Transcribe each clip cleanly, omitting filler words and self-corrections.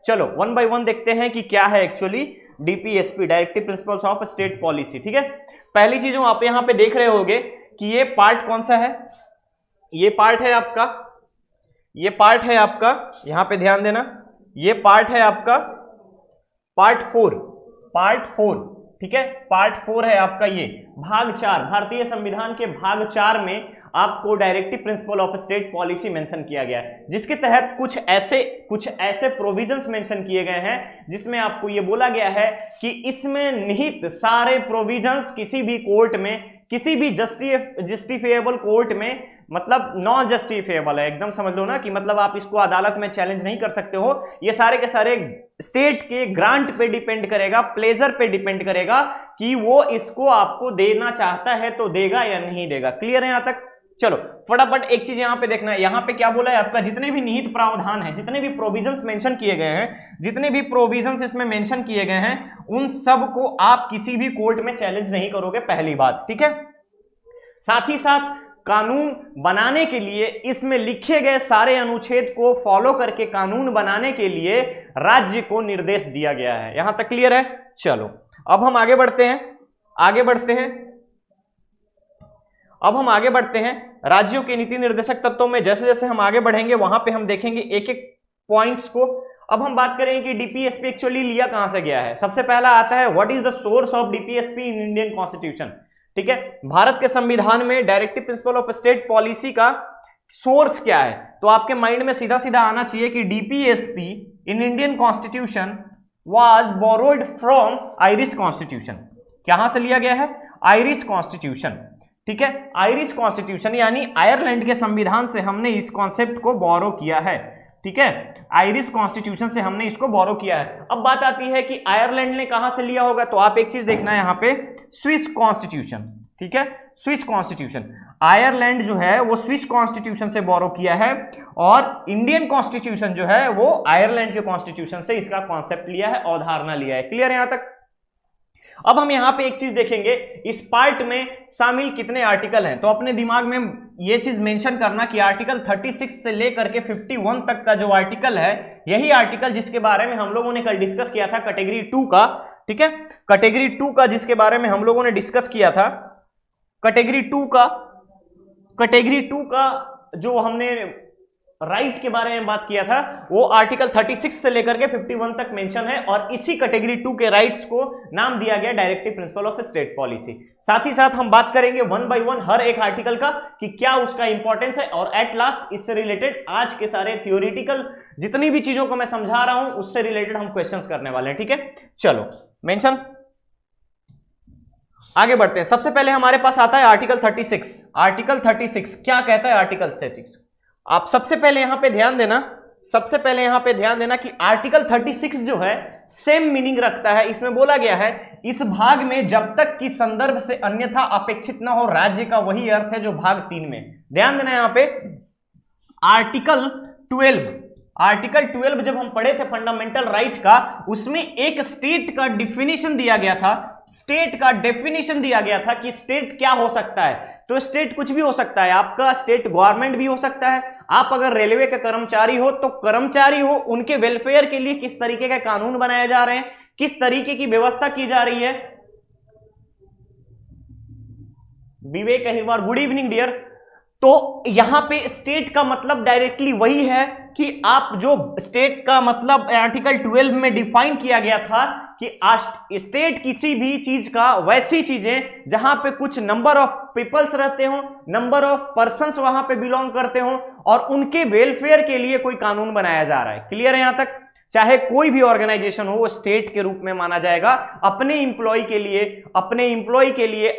चलो one by one देखते हैं कि क्या है actually DPSP, directive principles of state policy. ठीक है, पहली चीज आप यहां पे देख रहे होगे कि ये पार्ट कौन सा है, ये पार्ट है आपका, ये पार्ट है आपका, यहां पे ध्यान देना, ये पार्ट है आपका पार्ट 4, पार्ट 4। ठीक है, पार्ट 4 है आपका ये भाग 4, भारतीय संविधान के भाग 4 में आपको directive principle of state policy mention किया गया है, जिसके तहत कुछ ऐसे प्रोविजंस मेंशन किए गए हैं जिसमें आपको ये बोला गया है कि इसमें निहित सारे प्रोविजंस किसी भी कोर्ट में, किसी भी जस्टिफिएबल कोर्ट में, मतलब नॉन जस्टिफिएबल है, एकदम समझ लो ना कि मतलब आप इसको अदालत में चैलेंज नहीं कर सकते हो। ये सारे के सारे स्टेट के ग्रांट पे डिपेंड करेगा, प्लेजर पे डिपेंड करेगा कि वो इसको आपको देना चाहता है तो देगा या नहीं देगा। क्लियर है यहां तक? चलो फटाफट एक चीज यहां पे देखना है, यहां पे क्या बोला है आपका, जितने भी निहित प्रावधान है, जितने भी प्रोविजंस मेंशन किए गए हैं, जितने भी प्रोविजंस इसमें मेंशन किए गए हैं, उन सब को आप किसी भी कोर्ट में चैलेंज नहीं करोगे, पहली बात। ठीक है, साथ ही साथ कानून बनाने के लिए इसमें लिखे गए सारे अनुच्छेद को फॉलो करके कानून बनाने के लिए राज्य को निर्देश दिया गया है। यहां तक क्लियर है? चलो अब हम आगे बढ़ते हैं, अब हम आगे बढ़ते हैं राज्यों के नीति निर्देशक तत्वों में। जैसे जैसे हम आगे बढ़ेंगे वहां पे हम देखेंगे एक एक पॉइंट्स को। अब हम बात करेंगे कि डीपीएसपी एक्चुअली लिया कहां से गया है। सबसे पहला आता है what is the source of DPSP in Indian constitution. ठीक है, भारत के संविधान में directive principle of state policy का सोर्स क्या है, तो आपके माइंड में सीधा सीधा आना चाहिए कि DPSP in Indian constitution was borrowed from Irish constitution. कहां से लिया गया है? Irish constitution. ठीक है, आयरिश कॉन्स्टिट्यूशन यानी आयरलैंड के संविधान से हमने इस कॉन्सेप्ट को बोरो किया है। ठीक है, आयरिश कॉन्स्टिट्यूशन से हमने इसको बोरो किया है। अब बात आती है कि आयरलैंड ने कहां से लिया होगा, तो आप एक चीज देखना है यहां पे, स्विस कॉन्स्टिट्यूशन। ठीक है, स्विस कॉन्स्टिट्यूशन, आयरलैंड जो है वो स्विस कॉन्स्टिट्यूशन से बोरो किया है, और इंडियन कॉन्स्टिट्यूशन जो है वो आयरलैंड के कॉन्स्टिट्यूशन से इसका कॉन्सेप्ट लिया है, अवधारणा लिया है। क्लियर है यहां तक? अब हम यहां पे एक चीज देखेंगे, इस पार्ट में शामिल कितने आर्टिकल हैं, तो अपने दिमाग में ये चीज मेंशन करना कि आर्टिकल 36 से लेकर के 51 तक का जो आर्टिकल है, यही आर्टिकल जिसके बारे में हम लोगों ने कल डिस्कस किया था, कैटेगरी 2 का। ठीक है, कैटेगरी 2 का जिसके बारे में हम लोगों ने डिस्कस किया था, कैटेगरी 2 का जो हमने राइट के बारे में बात किया था, वो आर्टिकल 36 से लेकर के 51 तक मेंशन है, और इसी कैटेगरी 2 के राइट्स को नाम दिया गया directive principle of state policy. साथ ही साथ हम बात करेंगे वन बाय वन हर एक आर्टिकल का कि क्या उसका इंपॉर्टेंस है, और एट लास्ट इससे रिलेटेड आज के सारे थियोरिटिकल जितनी भी चीजों को मैं समझा रहा हूं उससे रिलेटेड हम क्वेश्चंस करने वाले हैं। ठीक है, चलो मेंशन आगे बढ़ते हैं। सबसे पहले हमारे पास आता है आर्टिकल 36। आर्टिकल 36 क्या कहता है? आर्टिकल 36 आप सबसे पहले यहां पे ध्यान देना, कि आर्टिकल 36 जो है सेम मीनिंग रखता है। इसमें बोला गया है इस भाग में जब तक कि संदर्भ से अन्यथा अपेक्षित न हो राज्य का वही अर्थ है जो भाग 3 में। ध्यान देना यहां पे आर्टिकल 12 जब हम पढ़े थे फंडामेंटल राइट का, उसमें एक स्टेट का डेफिनेशन दिया गया था, कि स्टेट क्या हो सकता है। तो स्टेट कुछ भी हो सकता है, आपका स्टेट गवर्नमेंट भी हो सकता है। आप अगर रेलवे के कर्मचारी हो तो कर्मचारी हो, उनके वेलफेयर के लिए किस तरीके के कानून बनाए जा रहे हैं, किस तरीके की व्यवस्था की जा रही है। विवेक अहिरवार, गुड इवनिंग डियर। तो यहां पे स्टेट का मतलब डायरेक्टली वही है कि आप जो स्टेट का मतलब आर्टिकल 12 में डिफाइन किया गया था कि स्टेट किसी भी चीज का, वैसी चीजें जहां पे कुछ नंबर ऑफ पीपल्स रहते हो, नंबर ऑफ पर्संस वहां पे बिलोंग करते हो, और उनके वेलफेयर के लिए कोई कानून बनाया जा रहा है। क्लियर है यहां तक? चाहे कोई भी ऑर्गेनाइजेशन हो वो स्टेट के रूप में माना जाएगा। अपने इंप्लॉय के लिए,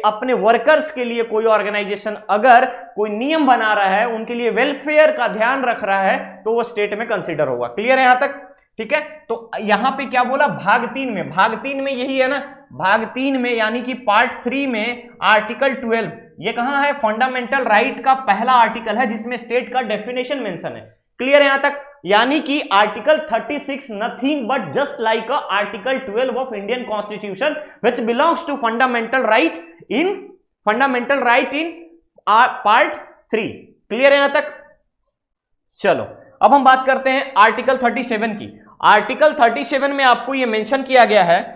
अपने वर्कर्स के लिए कोई ऑर्गेनाइजेशन अगर कोई नियम बना रहा है, उनके लिए वेलफेयर का ध्यान रख रहा है, तो वो स्टेट में कंसीडर होगा। क्लियर है यहां तक? ठीक है, तो यहां पे क्या बोला, भाग 3 में यही है ना, भाग 3 में यानी कि पार्ट 3 में आर्टिकल 12, ये कहां है? फंडामेंटल राइट का पहला आर्टिकल है जिसमें स्टेट का डेफिनेशन मेंशन है। क्लियर है यहां तक? यानी कि article 36 nothing but just like article 12 of Indian constitution which belongs to fundamental right in part 3। Clear है यहां तक? चलो अब हम बात करते हैं आर्टिकल 37 की। आर्टिकल 37 में आपको यह मेंशन किया गया है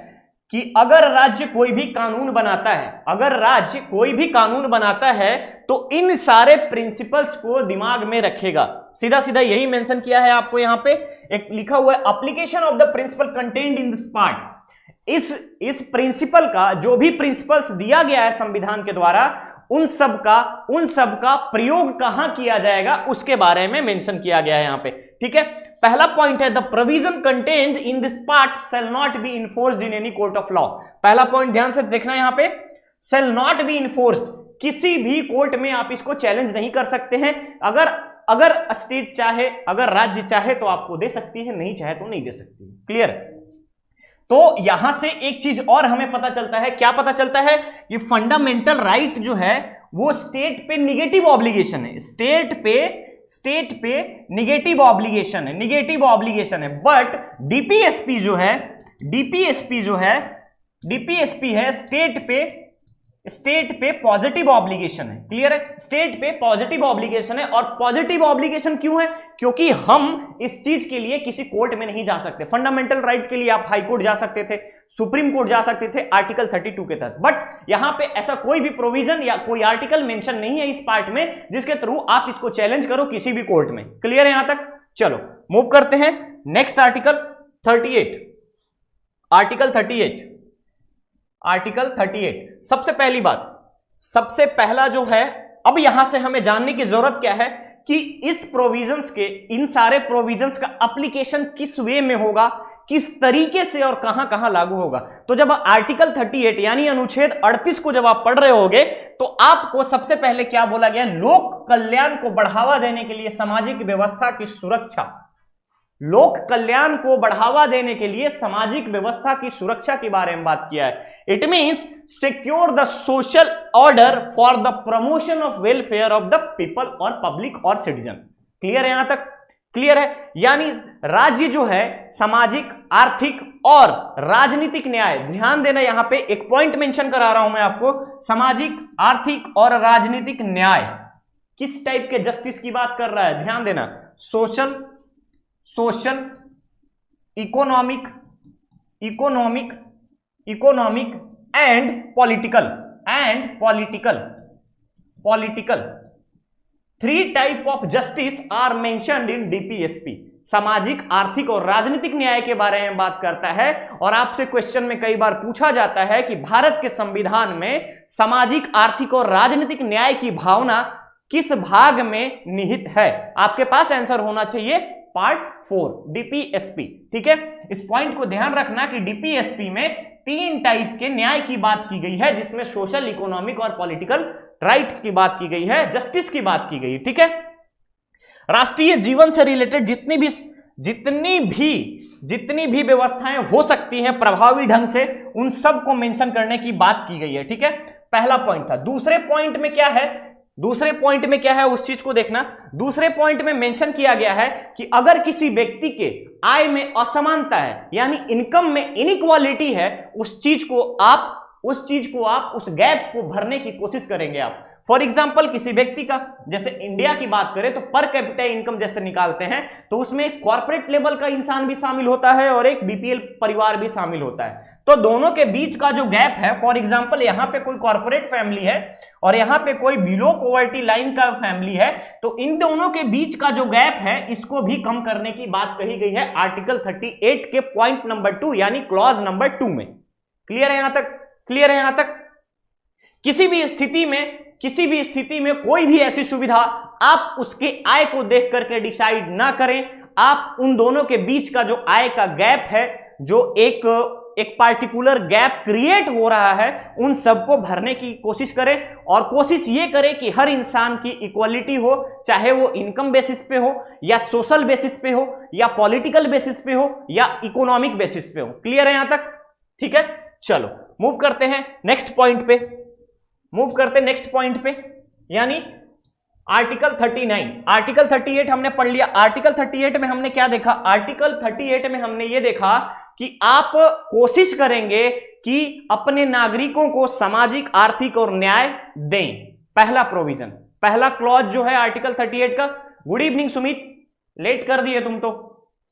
कि अगर राज्य कोई भी कानून बनाता है, अगर राज्य कोई भी कानून बनाता है तो इन सारे प्रिंसिपल्स को दिमाग में रखेगा। सीधा सीधा यही मेंशन किया है आपको यहां पे, एक लिखा हुआ है application of the principle contained in this part. इस प्रिंसिपल का जो भी प्रिंसिपल्स दिया गया है संविधान के द्वारा, उन सब का प्रयोग कहां किया जाएगा उसके बारे में मेंशन किया गया है यहां पे। ठीक है, पहला पॉइंट है the provision contained in this part shall not be enforced in any court of law. पहला पॉइंट ध्यान से देखना यहां पे, शैल नॉट बी इन्फोर्स्ड, किसी भी कोर्ट में आप इसको चैलेंज नहीं कर सकते हैं। अगर स्टेट चाहे, अगर राज्य चाहे तो आपको दे सकती है, नहीं चाहे तो नहीं दे सकती। क्लियर? तो यहां से एक चीज और हमें पता चलता है, क्या पता चलता है? ये फंडामेंटल राइट जो है वो स्टेट पे निगेटिव ऑब्लिगेशन है, स्टेट पे निगेटिव ऑब्लिगेशन है। बट डीपीएसपी है स्टेट पे पॉजिटिव ऑब्लिगेशन है। क्लियर है? स्टेट पे पॉजिटिव ऑब्लिगेशन है। और पॉजिटिव ऑब्लिगेशन क्यों है? क्योंकि हम इस चीज के लिए किसी कोर्ट में नहीं जा सकते। फंडामेंटल राइट के लिए आप हाई कोर्ट जा सकते थे, सुप्रीम कोर्ट जा सकते थे आर्टिकल 32 के तहत, बट यहां पे ऐसा कोई भी प्रोविजन या कोई आर्टिकल मेंशन नहीं है इस पार्ट में जिसके थ्रू आप इसको चैलेंज करो किसी भी कोर्ट में। क्लियर है यहां तक? चलो मूव करते हैं नेक्स्ट आर्टिकल 38। आर्टिकल 38 सबसे पहली बात, सबसे पहला जो है, अब यहां से हमें जानने की जरूरत क्या है कि इस प्रोविजंस के, इन सारे प्रोविजंस का एप्लीकेशन किस वे में होगा, किस तरीके से और कहां कहां लागू होगा। तो जब आर्टिकल 38 यानी अनुच्छेद 38 को जब आप पढ़ रहे होगे तो आपको सबसे पहले क्या बोला गया? लोक कल्याण को बढ़ावा देने के लिए सामाजिक व्यवस्था की सुरक्षा, लोक कल्याण को बढ़ावा देने के लिए सामाजिक व्यवस्था की सुरक्षा के बारे में बात किया है। It means secure the social order for the promotion of welfare of the people और पब्लिक और सिटीजन। क्लियर है यहां तक? क्लियर है? यानी राज्य जो है सामाजिक, आर्थिक और राजनीतिक न्याय, ध्यान देना यहां पे एक पॉइंट मेंशन करा रहा हूं मैं आपको, सामाजिक, आर्थिक और राजनीतिक न्याय किस टाइप के जस्टिस की बात कर रहा है? ध्यान देना, social, economic and political. 3 type of justice are mentioned in DPSP. सामाजिक, आर्थिक और राजनीतिक न्याय के बारे में बात करता है। और आपसे क्वेश्चन में कई बार पूछा जाता है कि भारत के संविधान में सामाजिक, आर्थिक और राजनीतिक न्याय की भावना किस भाग में निहित है? आपके पास आंसर होना चाहिए पार्ट 4 डीपीएसपी। ठीक है, इस पॉइंट को ध्यान रखना कि डीपीएसपी में 3 टाइप के न्याय की बात की गई है, जिसमें सोशल, इकोनॉमिक और पॉलिटिकल राइट्स की बात की गई है, जस्टिस की बात की गई है। ठीक है, राष्ट्रीय जीवन से रिलेटेड जितनी भी व्यवस्थाएं हो सकती हैं प्रभावी ढंग से, उन सब को मेंशन करने की बात की गई है। ठीक है, पहला पॉइंट था। दूसरे पॉइंट में क्या है उस चीज को देखना। दूसरे पॉइंट में मेंशन किया गया है कि अगर किसी व्यक्ति के आय में असमानता है, यानी इनकम में इनइक्वालिटी है, उस चीज को आप उस गैप को भरने की कोशिश करेंगे आप। फॉर एग्जाम्पल, किसी व्यक्ति का, जैसे इंडिया की बात करें तो पर कैपिटा इनकम जैसे निकालते हैं तो उसमें एक कॉर्पोरेट लेवल का इंसान भी शामिल होता है और एक बीपीएल परिवार भी शामिल होता है। तो दोनों के बीच का जो गैप है, फॉर एग्जाम्पल यहां पे कोई कॉर्पोरेट फैमिली है और यहां पे कोई बिलो पॉवर्टी लाइन का फैमिली है, तो इन दोनों के बीच का जो गैप है इसको भी कम करने की बात कही गई है आर्टिकल 38 के पॉइंट नंबर 2 यानी क्लॉज नंबर 2 में। क्लियर है यहां तक? किसी भी स्थिति में कोई भी ऐसी सुविधा आप उसके आय को देख करके डिसाइड ना करें। आप उन दोनों के बीच का जो आय का गैप है, जो एक पार्टिकुलर गैप क्रिएट हो रहा है, उन सबको भरने की कोशिश करें। और कोशिश ये करें कि हर इंसान की इक्वलिटी हो, चाहे वो इनकम बेसिस पे हो या सोशल बेसिस पे हो या पॉलिटिकल बेसिस पे हो या इकोनॉमिक बेसिस पे हो। क्लियर है यहां तक? ठीक है, चलो मूव करते हैं नेक्स्ट पॉइंट पे, यानी आर्टिकल 39। आर्टिकल 38 हमने पढ़ लिया। आर्टिकल 38 में हमने क्या देखा? आर्टिकल 38 में हमने ये देखा कि आप कोशिश करेंगे कि अपने नागरिकों को सामाजिक, आर्थिक और न्याय दें। पहला प्रोविजन, पहला क्लॉज जो है आर्टिकल 38 का। गुड इवनिंग सुमित, लेट कर दिए तुम तो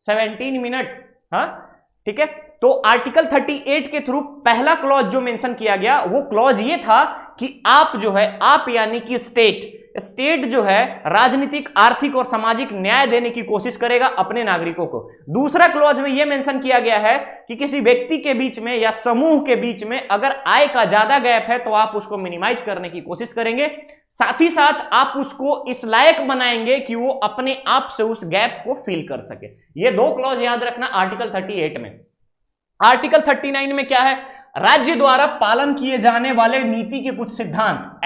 17 मिनट। हाँ ठीक है। तो आर्टिकल 38 के थ्रू पहला क्लॉज जो मेंशन किया गया वो क्लॉज ये था कि आप जो है, आप यानी कि स्टेट जो है राजनीतिक, आर्थिक और सामाजिक न्याय देने की कोशिश करेगा अपने नागरिकों को। दूसरा क्लॉज में यह मेंशन किया गया है कि किसी व्यक्ति के बीच में या समूह के बीच में अगर आय का ज्यादा गैप है तो आप उसको मिनिमाइज करने की कोशिश करेंगे, साथ ही साथ आप उसको इस लायक बनाएंगे कि वो अपने आप से उस गैप को फिल कर सके। ये दो क्लॉज याद रखना आर्टिकल 38 में। आर्टिकल 39 में क्या है, राज्य द्वारा पालन किए जाने वाले नीति के कुछ सिद्धांत,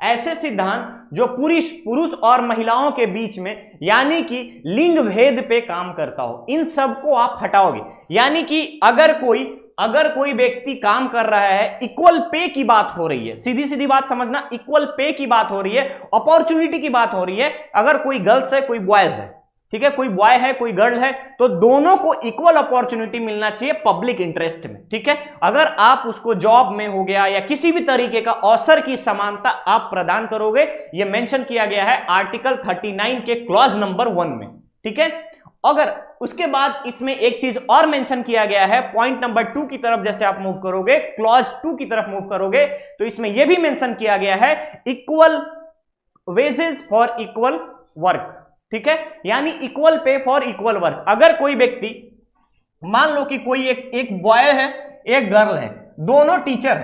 ऐसे सिद्धांत जो पुरुष और महिलाओं के बीच में यानी कि लिंग भेद पे काम करता हो, इन सब को आप हटाओगे। यानी कि अगर कोई व्यक्ति काम कर रहा है, इक्वल पे की बात हो रही है, सीधी सीधी बात समझना, इक्वल पे की बात हो रही है, अपॉर्चुनिटी की बात हो रही है। अगर कोई गर्ल्स है, कोई बॉयज है, ठीक है, कोई बॉय है, कोई गर्ल है, तो दोनों को इक्वल अपॉर्चुनिटी मिलना चाहिए पब्लिक इंटरेस्ट में, ठीक है। अगर आप उसको जॉब में हो गया या किसी भी तरीके का अवसर की समानता आप प्रदान करोगे, यह मेंशन किया गया है आर्टिकल 39 के क्लॉज नंबर 1 में, ठीक है। अगर उसके बाद इसमें एक चीज और मेंशन किया गया है, पॉइंट नंबर 2 की तरफ जैसे आप मूव करोगे, क्लॉज 2 की तरफ मूव करोगे, तो इसमें यह भी मेंशन किया गया है equal wages for equal work, ठीक है, यानी equal pay for equal work. अगर कोई व्यक्ति, मान लो कि कोई एक बॉय है, एक गर्ल है, दोनों टीचर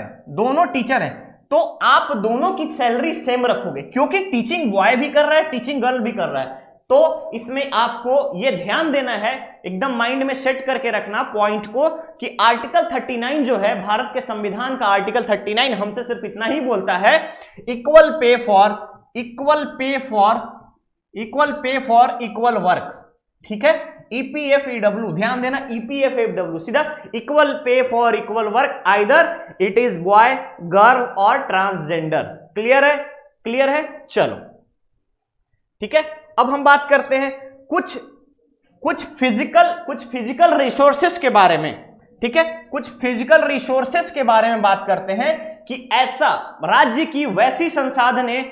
हैं, तो आप दोनों की सैलरी सेम रखोगे, क्योंकि टीचिंग बॉय भी कर रहा है, टीचिंग गर्ल भी कर रहा है। तो इसमें आपको यह ध्यान देना है, एकदम माइंड में सेट करके रखना पॉइंट को, कि आर्टिकल 39 जो है, भारत के संविधान का आर्टिकल 39 हमसे सिर्फ इतना ही बोलता है, equal pay for equal work, ठीक है। EPFEW, ध्यान देना, EPFEW सीधा equal pay for equal work, either it is boy, girl और ट्रांसजेंडर। क्लियर है, चलो ठीक है। अब हम बात करते हैं कुछ फिजिकल रिसोर्सेस के बारे में, ठीक है, कुछ फिजिकल रिसोर्सेस के बारे में बात करते हैं कि ऐसा राज्य की वैसी संसाधने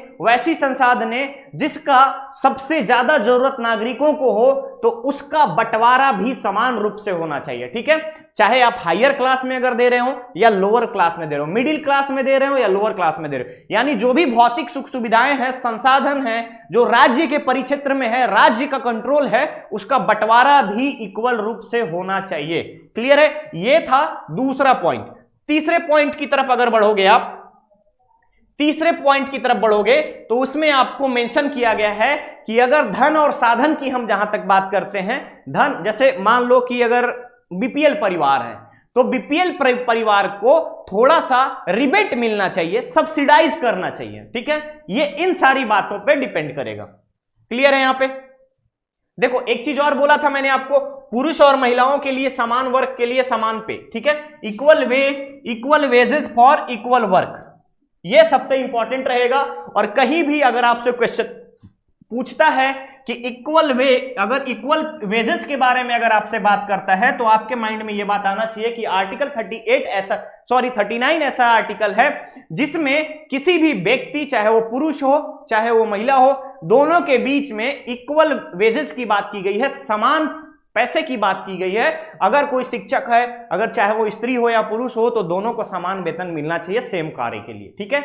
जिसका सबसे ज्यादा जरूरत नागरिकों को हो, तो उसका बंटवारा भी समान रूप से होना चाहिए, ठीक है। चाहे आप हायर क्लास में अगर दे रहे हो या लोअर क्लास में दे रहे हो, मिडिल क्लास में दे रहे हो या लोअर क्लास में दे रहे हो, यानी जो भी भौतिक सुख सुविधाएं हैं, संसाधन हैं, जो राज्य के परिक्षेत्र में है, राज्य का कंट्रोल है, उसका बंटवारा भी इक्वल रूप से होना चाहिए। क्लियर है, यह था दूसरा पॉइंट। तीसरे पॉइंट की तरफ अगर बढ़ोगे आप, तो उसमें आपको मेंशन किया गया है कि अगर धन और साधन की हम जहां तक बात करते हैं, धन, जैसे मान लो कि अगर बीपीएल परिवार है, तो बीपीएल परिवार को थोड़ा सा रिबेट मिलना चाहिए, सब्सिडाइज करना चाहिए, ठीक है। ये इन सारी बातों पे डिपेंड करेगा। क्लियर है? यहां पे देखो, एक चीज और बोला था मैंने आपको, पुरुष और महिलाओं के लिए समान वर्क के लिए समान पे, ठीक है, equal wages for equal work, ये सबसे इंपॉर्टेंट रहेगा। और कहीं भी अगर आपसे क्वेश्चन पूछता है कि इक्वल वेजेस के बारे में अगर आपसे बात करता है, तो आपके माइंड में यह बात आना चाहिए कि आर्टिकल 39 ऐसा आर्टिकल है जिसमें किसी भी व्यक्ति, चाहे वो पुरुष हो चाहे वो महिला हो, दोनों के बीच में इक्वल वेजेस की बात की गई है, समान पैसे की बात की गई है। अगर कोई शिक्षक है, अगर चाहे वो स्त्री हो या पुरुष हो, तो दोनों को समान वेतन मिलना चाहिए सेम कार्य के लिए, ठीक है।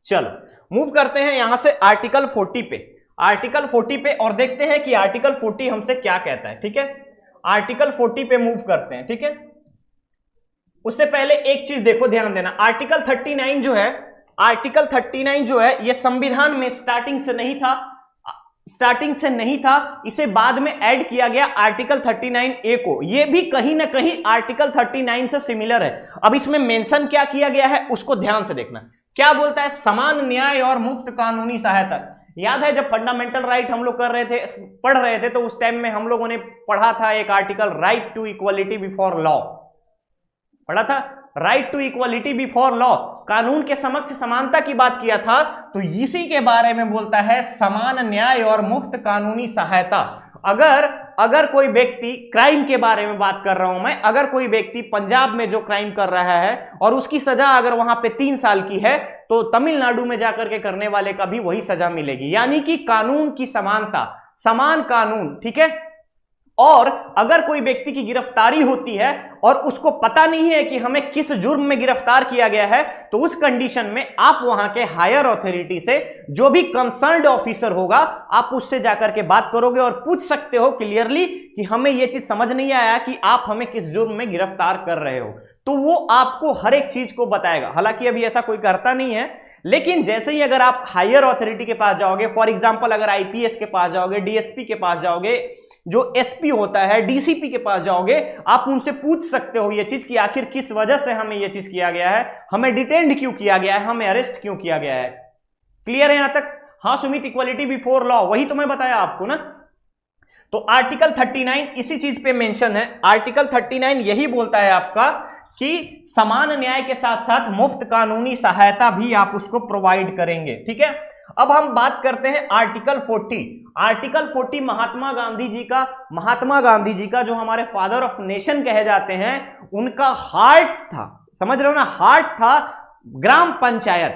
चलो मूव करते हैं यहां से आर्टिकल 40 पे और देखते हैं कि आर्टिकल 40 हमसे क्या कहता है, ठीक है। आर्टिकल 40 पे मूव करते हैं, ठीक है। उससे पहले एक चीज देखो, ध्यान देना, आर्टिकल 39 जो है ये संविधान में स्टार्टिंग से नहीं था, इसे बाद में ऐड किया गया आर्टिकल 39A को। ये भी कहीं ना कहीं आर्टिकल 39 से सिमिलर है। अब इसमें मेंशन क्या किया गया है उसको ध्यान से देखना। क्या बोलता है? समान न्याय और मुफ्त कानूनी सहायता। याद है जब फंडामेंटल राइट हम लोग पढ़ रहे थे, तो उस टाइम में हम लोगों ने पढ़ा था एक article, right to equality before law, पढ़ा था, right to equality before law, कानून के समक्ष समानता की बात किया था। तो इसी के बारे में बोलता है समान न्याय और मुफ्त कानूनी सहायता। अगर कोई व्यक्ति, क्राइम के बारे में बात कर रहा हूं मैं, अगर कोई व्यक्ति पंजाब में जो क्राइम कर रहा है और उसकी सजा अगर वहां पे 3 साल की है, तो तमिलनाडु में जाकर के करने वाले का भी वही सजा मिलेगी। यानी कि कानून की समानता, समान कानून, ठीक है। और अगर कोई व्यक्ति की गिरफ्तारी होती है और उसको पता नहीं है कि हमें किस जुर्म में गिरफ्तार किया गया है, तो उस कंडीशन में आप वहां के हायर अथॉरिटी से, जो भी कंसर्न्ड ऑफिसर होगा, आप उससे जाकर के बात करोगे और पूछ सकते हो क्लियरली कि हमें यह चीज समझ नहीं आया कि आप हमें किस जुर्म में गिरफ्तार कर रहे हो, तो वो आपको हर एक चीज को बताएगा। हालांकि अभी ऐसा कोई करता नहीं है, लेकिन जैसे ही अगर आप हायर अथॉरिटी के पास जाओगे, फॉर एग्जांपल अगर आईपीएस के पास जाओगे, डीएसपी के पास जाओगे, जो एसपी होता है, डीसीपी के पास जाओगे, आप उनसे पूछ सकते हो ये चीज कि आखिर किस वजह से हमें ये चीज किया गया है, हमें डिटेन्ड क्यों किया गया है, हमें अरेस्ट क्यों किया गया है। क्लियर है यहां तक? हाँ सुमित, इक्वालिटी बिफोर लॉ, वही तो मैं बताया आपको ना। तो आर्टिकल 39 इसी चीज पे मेंशन है। आर्टिकल 39 यही बोलता है आपका कि समान न्याय के साथ साथ मुफ्त कानूनी सहायता भी आप उसको प्रोवाइड करेंगे। ठीक है, अब हम बात करते हैं आर्टिकल 40। आर्टिकल 40 महात्मा गांधी जी का जो हमारे फादर ऑफ नेशन कहे जाते हैं, उनका हार्ट था, समझ रहे हो ना, हार्ट था ग्राम पंचायत।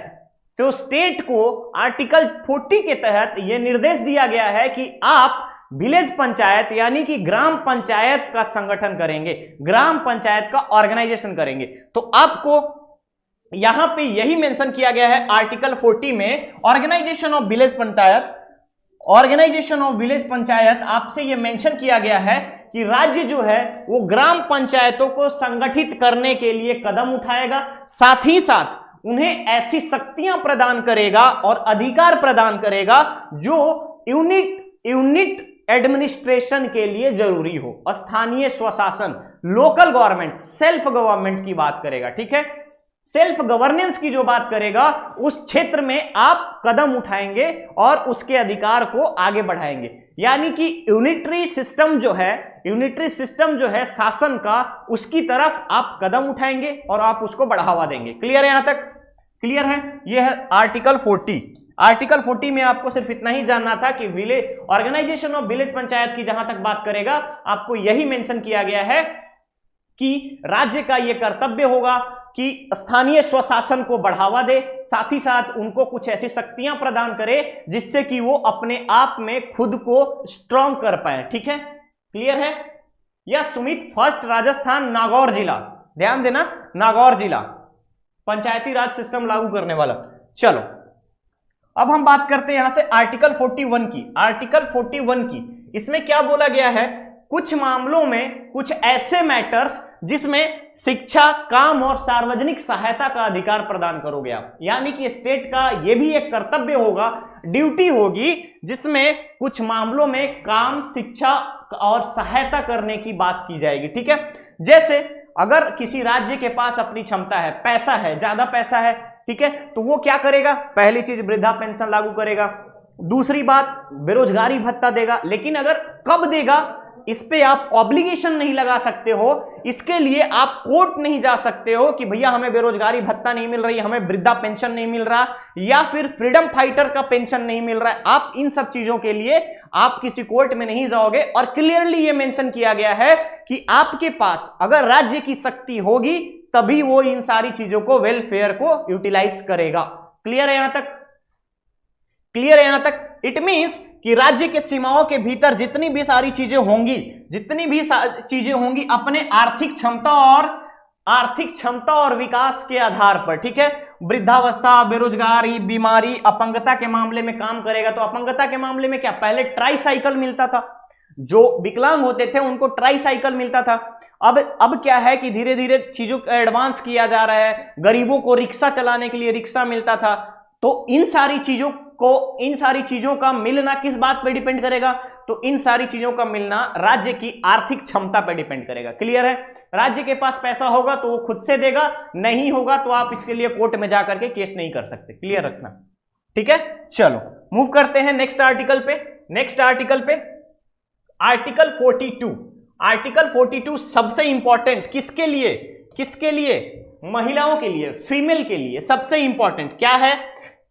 तो स्टेट को आर्टिकल 40 के तहत यह निर्देश दिया गया है कि आप विलेज पंचायत यानी कि ग्राम पंचायत का संगठन करेंगे, ग्राम पंचायत का ऑर्गेनाइजेशन करेंगे। तो आपको यहां पे यही मेंशन किया गया है आर्टिकल 40 में, organisation of village panchayat, organisation of village panchayat, आपसे यह मेंशन किया गया है कि राज्य जो है वो ग्राम पंचायतों को संगठित करने के लिए कदम उठाएगा, साथ ही साथ उन्हें ऐसी शक्तियां प्रदान करेगा और अधिकार प्रदान करेगा जो यूनिट एडमिनिस्ट्रेशन के लिए जरूरी हो। स्थानीय स्वशासन, लोकल गवर्नमेंट, सेल्फ गवर्नमेंट की बात करेगा। ठीक है, सेल्फ गवर्नेंस की जो बात करेगा, उस क्षेत्र में आप कदम उठाएंगे और उसके अधिकार को आगे बढ़ाएंगे। यानी कि यूनिटरी सिस्टम जो है शासन का, उसकी तरफ आप कदम उठाएंगे और आप उसको बढ़ावा देंगे। क्लियर है? यहां तक क्लियर है? यह है आर्टिकल 40। आर्टिकल 40 में आपको सिर्फ इतना ही जानना था कि village organisation of village panchayat की जहां तक बात करेगा, आपको यही मेंशन किया गया है कि राज्य का यह कर्तव्य होगा कि स्थानीय स्वशासन को बढ़ावा दे, साथ ही साथ उनको कुछ ऐसी शक्तियां प्रदान करे जिससे कि वो अपने आप में खुद को स्ट्रांग कर पाए। ठीक है, क्लियर है? यस सुमित, फर्स्ट राजस्थान नागौर जिला, ध्यान देना, नागौर जिला पंचायती राज सिस्टम लागू करने वाला। चलो अब हम बात करते हैं यहां से आर्टिकल 41 की। आर्टिकल 41 की, इसमें क्या बोला गया है? कुछ मामलों में कुछ ऐसे मैटर्स जिसमें शिक्षा, काम और सार्वजनिक सहायता का अधिकार प्रदान करोगे आप। यानी कि स्टेट का यह भी एक कर्तव्य होगा, ड्यूटी होगी, जिसमें कुछ मामलों में काम, शिक्षा और सहायता करने की बात की जाएगी। ठीक है, जैसे अगर किसी राज्य के पास अपनी क्षमता है, पैसा है, ज्यादा पैसा है, ठीक है, तो वो क्या करेगा? पहली चीज वृद्धा पेंशन लागू करेगा, दूसरी बात बेरोजगारी भत्ता देगा। लेकिन अगर कब देगा, इस पे आप ऑब्लिगेशन नहीं लगा सकते हो, इसके लिए आप कोर्ट नहीं जा सकते हो कि भैया हमें बेरोजगारी भत्ता नहीं मिल रही, हमें वृद्धा पेंशन नहीं मिल रहा, या फिर फ्रीडम फाइटर का पेंशन नहीं मिल रहा है। आप इन सब चीजों के लिए आप किसी कोर्ट में नहीं जाओगे। और क्लियरली ये मेंशन किया गया है कि आपके पास अगर राज्य की शक्ति होगी तभी वो इन सारी चीजों को, वेलफेयर को यूटिलाइज करेगा। क्लियर है यहां तक? क्लियर है यहां तक? इट मींस कि राज्य के सीमाओं के भीतर जितनी भी सारी चीजें होंगी अपने आर्थिक क्षमता और विकास के आधार पर। ठीक है, वृद्धावस्था, बेरोजगारी, बीमारी, अपंगता के मामले में काम करेगा। तो अपंगता के मामले में क्या, पहले ट्राईसाइकिल मिलता था, जो विकलांग होते थे उनको ट्राईसाइकिल मिलता था। अब क्या है कि धीरे धीरे चीजों को एडवांस किया जा रहा है, गरीबों को रिक्शा चलाने के लिए रिक्शा मिलता था। तो इन सारी चीजों का मिलना किस बात पे डिपेंड करेगा? तो इन सारी चीजों का मिलना राज्य की आर्थिक क्षमता पे डिपेंड करेगा। क्लियर है? राज्य के पास पैसा होगा तो वो खुद से देगा, नहीं होगा तो आप इसके लिए कोर्ट में जाकर के केस नहीं कर सकते। क्लियर रखना, ठीक है? चलो मूव करते हैं नेक्स्ट आर्टिकल पे। आर्टिकल 42। आर्टिकल 42 सबसे इंपॉर्टेंट किसके लिए? महिलाओं के लिए, फीमेल के लिए सबसे इंपॉर्टेंट क्या है?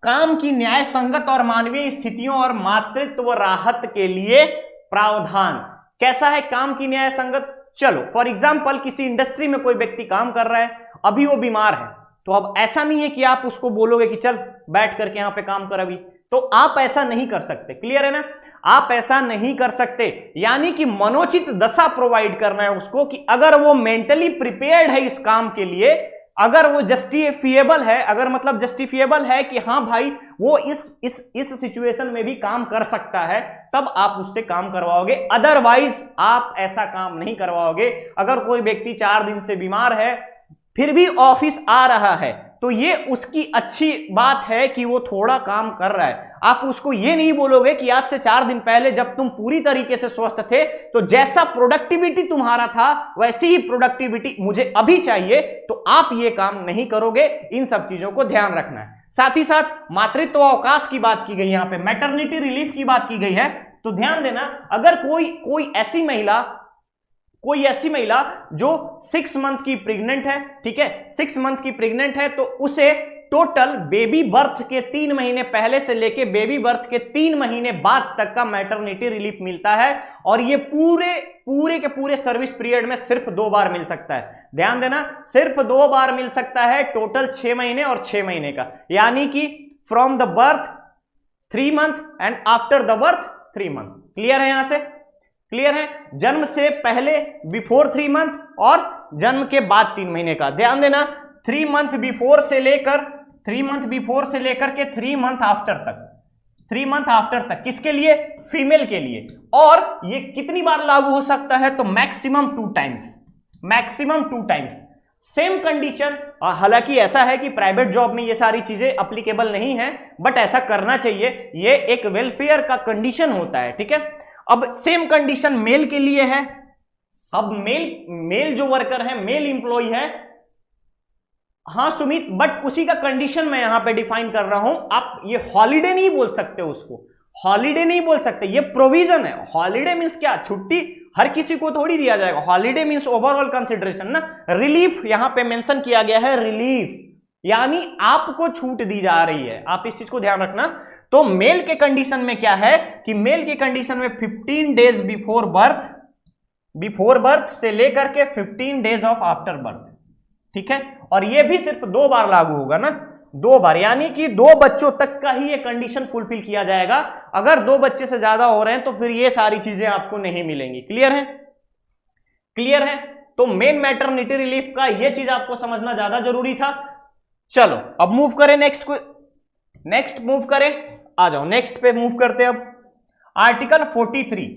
काम की न्याय संगत और मानवीय स्थितियों और मातृत्व राहत के लिए प्रावधान। कैसा है काम की न्याय संगत? चलो फॉर एग्जांपल किसी इंडस्ट्री में कोई व्यक्ति काम कर रहा है, अभी वो बीमार है, तो अब ऐसा नहीं है कि आप उसको बोलोगे कि चल बैठ करके यहां पे काम कर, अभी तो आप ऐसा नहीं कर सकते। क्लियर है ना? आप ऐसा नहीं कर सकते। यानी कि मनोचित दशा प्रोवाइड करना है उसको कि अगर वो मेंटली प्रिपेयर्ड है इस काम के लिए, अगर वो जस्टिफिएबल है, अगर मतलब जस्टिफिएबल है कि हाँ भाई वो इस सिचुएशन में भी काम कर सकता है, तब आप उससे काम करवाओगे, अदरवाइज आप ऐसा काम नहीं करवाओगे। अगर कोई व्यक्ति 4 दिन से बीमार है फिर भी ऑफिस आ रहा है तो ये उसकी अच्छी बात है कि वो थोड़ा काम कर रहा है। आप उसको ये नहीं बोलोगे कि आज से 4 दिन पहले जब तुम पूरी तरीके से स्वस्थ थे तो जैसा प्रोडक्टिविटी तुम्हारा था वैसी ही प्रोडक्टिविटी मुझे अभी चाहिए, तो आप ये काम नहीं करोगे। इन सब चीजों को ध्यान रखना है। साथ ही साथ मातृत्व अवकाश की बात की गई, यहां पे मैटरनिटी रिलीफ की बात की गई है, तो ध्यान देना अगर कोई ऐसी महिला जो 6 मंथ की प्रेग्नेंट है, ठीक है, 6 मंथ की प्रेग्नेंट है, तो उसे टोटल बेबी बर्थ के 3 महीने पहले से लेके बेबी बर्थ के 3 महीने बाद तक का मैटरनिटी रिलीफ मिलता है। और ये पूरे के पूरे सर्विस पीरियड में सिर्फ 2 बार मिल सकता है। ध्यान देना, सिर्फ 2 बार मिल सकता है, टोटल 6 महीने और 6 महीने का। यानी कि from the birth 3 month and after the birth 3 month. Clear है? यहां से क्लियर है? जन्म से पहले बिफोर 3 मंथ और जन्म के बाद 3 महीने का। ध्यान देना, 3 मंथ बिफोर से लेकर के 3 मंथ आफ्टर तक, 3 मंथ आफ्टर तक किसके लिए? फीमेल के लिए। और ये कितनी बार लागू हो सकता है? तो मैक्सिमम 2 टाइम्स। सेम कंडीशन, हालांकि ऐसा है कि प्राइवेट जॉब में ये सारी चीजें अप्लीकेबल नहीं है, बट ऐसा करना चाहिए, ये एक वेलफेयर का कंडीशन होता है, ठीक है। अब सेम कंडीशन मेल के लिए है। अब मेल जो वर्कर है, मेल इंप्लॉय है, हाँ सुमित, बट उसी का कंडीशन मैं यहां पे डिफाइन कर रहा हूं। आप ये हॉलीडे नहीं बोल सकते, उसको हॉलीडे नहीं बोल सकते, ये प्रोविजन है। हॉलीडे मींस क्या? छुट्टी हर किसी को थोड़ी दिया जाएगा। हॉलीडे मींस ओवरऑल कंसिडरेशन ना। रिलीफ यहां पे मेंशन किया गया है, रिलीफ यानी आपको छूट दी जा रही है। आप इस चीज को ध्यान रखना। तो मेल के कंडीशन में क्या है कि मेल के कंडीशन में 15 डेज बिफोर बर्थ से लेकर के 15 डेज ऑफ आफ्टर बर्थ, ठीक है। और ये भी सिर्फ 2 बार लागू होगा ना, 2 बार, यानी कि 2 बच्चों तक का ही ये कंडीशन फुलफिल किया जाएगा। अगर 2 बच्चे से ज्यादा हो रहे हैं तो फिर ये सारी चीजें आपको नहीं मिलेंगी। क्लियर है? क्लियर है? तो मेन मैटरनिटी रिलीफ का ये चीज आपको समझना ज्यादा जरूरी था। चलो अब मूव करें नेक्स्ट मूव करें, आ जाओ नेक्स्ट पे मूव करते हैं। अब आर्टिकल 43,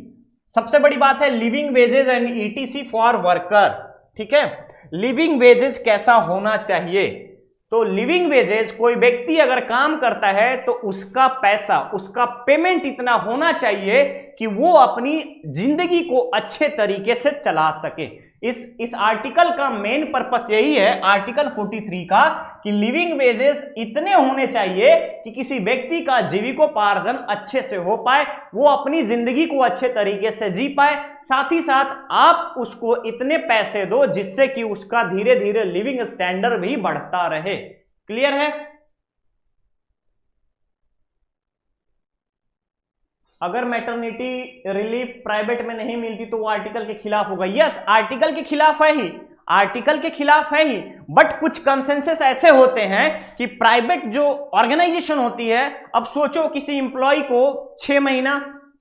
सबसे बड़ी बात है living wages and etc for worker, ठीक है। लिविंग वेजेस कैसा होना चाहिए? तो लिविंग वेजेस, कोई व्यक्ति अगर काम करता है तो उसका पैसा, उसका पेमेंट इतना होना चाहिए कि वो अपनी जिंदगी को अच्छे तरीके से चला सके। इस आर्टिकल का मेन पर्पस यही है, आर्टिकल 43 का, कि लिविंग वेजेस इतने होने चाहिए कि किसी व्यक्ति का जीविकोपार्जन अच्छे से हो पाए, वो अपनी जिंदगी को अच्छे तरीके से जी पाए। साथ ही साथ आप उसको इतने पैसे दो जिससे कि उसका धीरे धीरे लिविंग स्टैंडर्ड भी बढ़ता रहे। क्लियर है? अगर मैटरनिटी रिलीफ प्राइवेट में नहीं मिलती तो वो आर्टिकल के खिलाफ होगा। यस, आर्टिकल के खिलाफ है ही, आर्टिकल के खिलाफ है ही, बट कुछ कंसेंसस ऐसे होते हैं कि प्राइवेट जो ऑर्गेनाइजेशन होती है, अब सोचो किसी इंप्लॉय को 6 महीना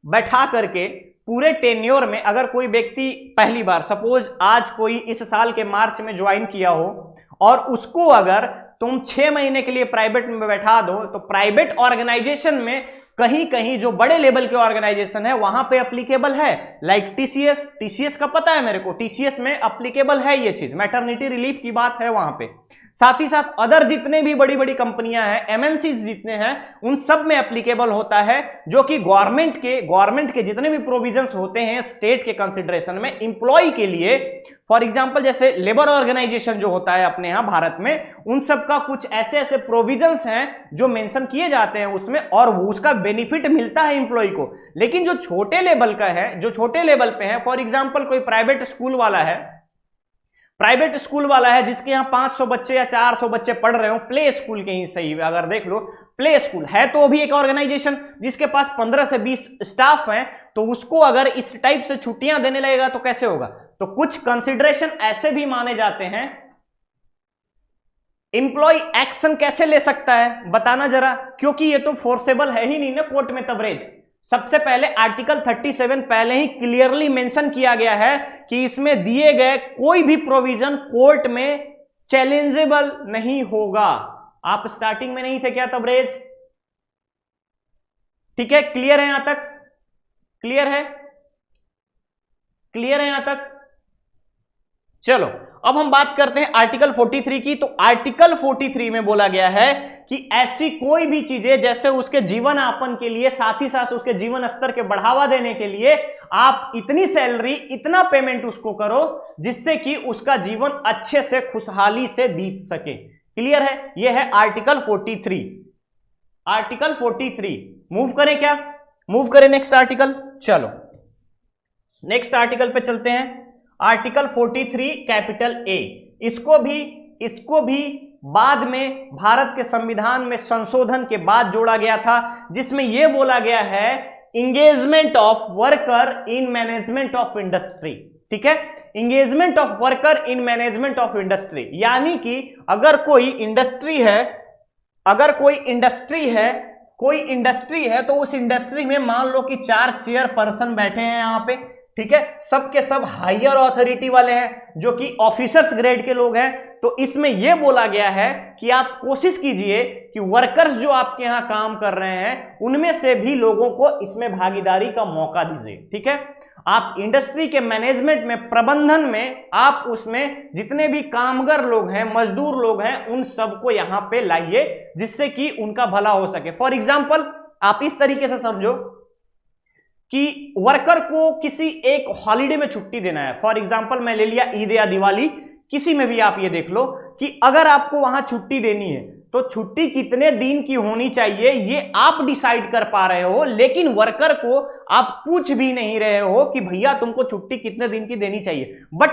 बैठा करके पूरे टेन्योर में, अगर कोई व्यक्ति पहली बार, सपोज आज कोई इस साल के मार्च में ज्वाइन किया हो और उसको अगर तुम 6 महीने के लिए प्राइवेट में बैठा दो, तो प्राइवेट ऑर्गेनाइजेशन में कहीं कहीं जो बड़े लेवल के ऑर्गेनाइजेशन है वहां पे अप्लीकेबल है, लाइक टीसीएस का पता है मेरे को, टीसीएस में अप्लीकेबल है ये चीज, मैटरनिटी रिलीफ की बात है वहां पे। साथ ही साथ अदर जितने भी बड़ी बड़ी कंपनियां हैं, एमएनसीज जितने हैं, उन सब में एप्लीकेबल होता है, जो कि गवर्नमेंट के जितने भी प्रोविजंस होते हैं स्टेट के कंसिडरेशन में एम्प्लॉय के लिए, फॉर एग्जांपल जैसे लेबर ऑर्गेनाइजेशन जो होता है अपने यहाँ भारत में, उन सब का कुछ ऐसे ऐसे प्रोविजंस हैं जो मेंशन किए जाते हैं उसमें, और वो उसका बेनिफिट मिलता है एम्प्लॉय को। लेकिन जो छोटे लेवल का है, जो छोटे लेवल पे है, फॉर एग्जांपल कोई प्राइवेट स्कूल वाला है जिसके यहाँ 500 बच्चे या 400 बच्चे पढ़ रहे हो, प्ले स्कूल के ही सही, अगर देख लो प्ले स्कूल है तो भी एक ऑर्गेनाइजेशन जिसके पास 15 से 20 स्टाफ हैं, तो उसको अगर इस टाइप से छुट्टियां देने लगेगा तो कैसे होगा? तो कुछ कंसिडरेशन ऐसे भी माने जाते हैं। एम्प्लॉय एक्शन कैसे ले सकता है बताना जरा, क्योंकि ये तो फोर्सेबल है ही नहीं ना कोर्ट में तबरेज। सबसे पहले आर्टिकल 37 पहले ही क्लियरली मेंशन किया गया है कि इसमें दिए गए कोई भी प्रोविजन कोर्ट में चैलेंजेबल नहीं होगा। आप स्टार्टिंग में नहीं थे क्या तबरेज? ठीक है, क्लियर है यहां तक? क्लियर है? क्लियर है यहां तक? चलो अब हम बात करते हैं आर्टिकल 43 की। तो आर्टिकल 43 में बोला गया है कि ऐसी कोई भी चीजें जैसे उसके जीवन यापन के लिए, साथ ही साथ उसके जीवन स्तर के बढ़ावा देने के लिए आप इतनी सैलरी, इतना पेमेंट उसको करो जिससे कि उसका जीवन अच्छे से, खुशहाली से बीत सके। क्लियर है? यह है आर्टिकल 43। आर्टिकल 43 मूव करें क्या? मूव करें नेक्स्ट आर्टिकल। चलो नेक्स्ट आर्टिकल पे चलते हैं। आर्टिकल 43 कैपिटल ए, इसको भी बाद में भारत के संविधान में संशोधन के बाद जोड़ा गया था, जिसमें यह बोला गया है engagement of worker in management of industry. ठीक है, engagement of worker in management of industry, यानी कि अगर कोई इंडस्ट्री है तो उस इंडस्ट्री में मान लो कि 4 चेयरपर्सन बैठे हैं यहां पे। ठीक है, सबके सब हायर ऑथोरिटी वाले हैं जो कि ऑफिसर्स ग्रेड के लोग हैं। तो इसमें यह बोला गया है कि आप कोशिश कीजिए कि वर्कर्स जो आपके यहां काम कर रहे हैं उनमें से भी लोगों को इसमें भागीदारी का मौका दीजिए। ठीक है, आप इंडस्ट्री के मैनेजमेंट में, प्रबंधन में आप उसमें जितने भी कामगार लोग हैं, मजदूर लोग हैं, उन सबको यहां पे लाइए जिससे कि उनका भला हो सके। फॉर एग्जांपल आप इस तरीके से समझो कि वर्कर को किसी एक हॉलिडे में छुट्टी देना है। फॉर एग्जांपल मैं ले लिया ईद या दिवाली, किसी में भी आप ये देख लो कि अगर आपको वहां छुट्टी देनी है तो छुट्टी कितने दिन की होनी चाहिए ये आप डिसाइड कर पा रहे हो, लेकिन वर्कर को आप पूछ भी नहीं रहे हो कि भैया तुमको छुट्टी कितने दिन की देनी चाहिए। बट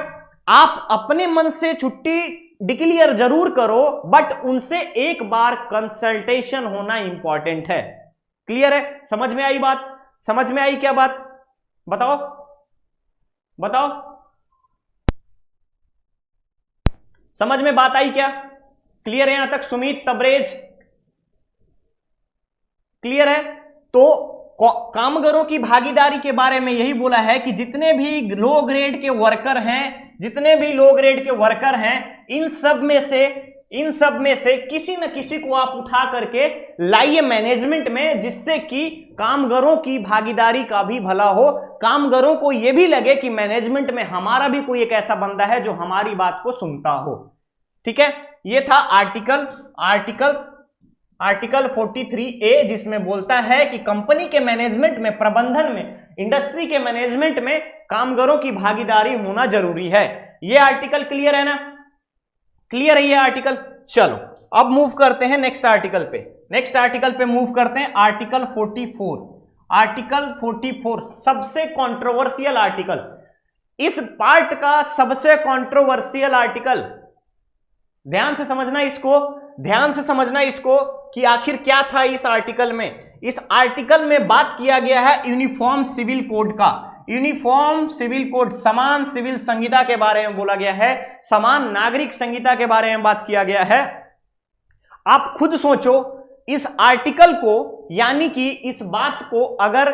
आप अपने मन से छुट्टी डिक्लेयर जरूर करो, बट उनसे एक बार कंसल्टेशन होना इंपॉर्टेंट है। क्लियर है? समझ में आई बात? समझ में आई क्या बात? बताओ बताओ, समझ में बात आई क्या? क्लियर है यहां तक? सुमित, तबरेज, क्लियर है? तो कामगारों की भागीदारी के बारे में यही बोला है कि जितने भी लो ग्रेड के वर्कर हैं, इन सब में से किसी न किसी को आप उठा करके लाइए मैनेजमेंट में, जिससे कि कामगारों की भागीदारी का भी भला हो, कामगारों को यह भी लगे कि मैनेजमेंट में हमारा भी कोई एक ऐसा बंदा है जो हमारी बात को सुनता हो। ठीक है, यह था आर्टिकल 43A, जिसमें बोलता है कि कंपनी के मैनेजमेंट में, प्रबंधन में, इंडस्ट्री के मैनेजमेंट में कामगारों की भागीदारी होना जरूरी है। यह आर्टिकल क्लियर है ना? क्लियर है ये आर्टिकल? चलो अब मूव करते हैं नेक्स्ट आर्टिकल पे मूव करते हैं। आर्टिकल 44 सबसे कंट्रोवर्शियल आर्टिकल, इस पार्ट का सबसे कंट्रोवर्शियल आर्टिकल। ध्यान से समझना इसको कि आखिर क्या था इस आर्टिकल में। इस आर्टिकल में बात किया गया है यूनिफॉर्म सिविल कोड का। यूनिफॉर्म सिविल कोड, समान सिविल संहिता के बारे में बोला गया है, समान नागरिक संहिता के बारे में बात किया गया है। आप खुद सोचो इस आर्टिकल को, यानी कि इस बात को अगर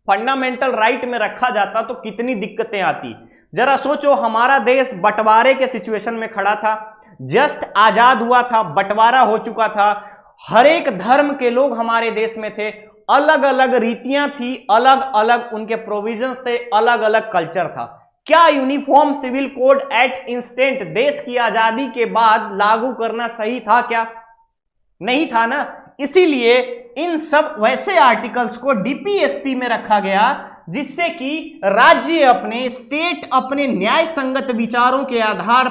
फंडामेंटल राइट में रखा जाता तो कितनी दिक्कतें आती। जरा सोचो, हमारा देश बंटवारे के सिचुएशन में खड़ा था, जस्ट आजाद हुआ था, बंटवारा हो चुका था, हर एक धर्म के लोग हमारे देश में थे, अलग अलग रीतियां थी, अलग अलग उनके प्रोविजंस थे, अलग अलग कल्चर था। क्या uniform civil code at instant देश की आजादी के बाद लागू करना सही था क्या? नहीं था ना। इसीलिए इन सब वैसे आर्टिकल्स को डीपीएसपी में रखा गया जिससे कि राज्य अपने, स्टेट अपने न्याय संगत विचारों के आधार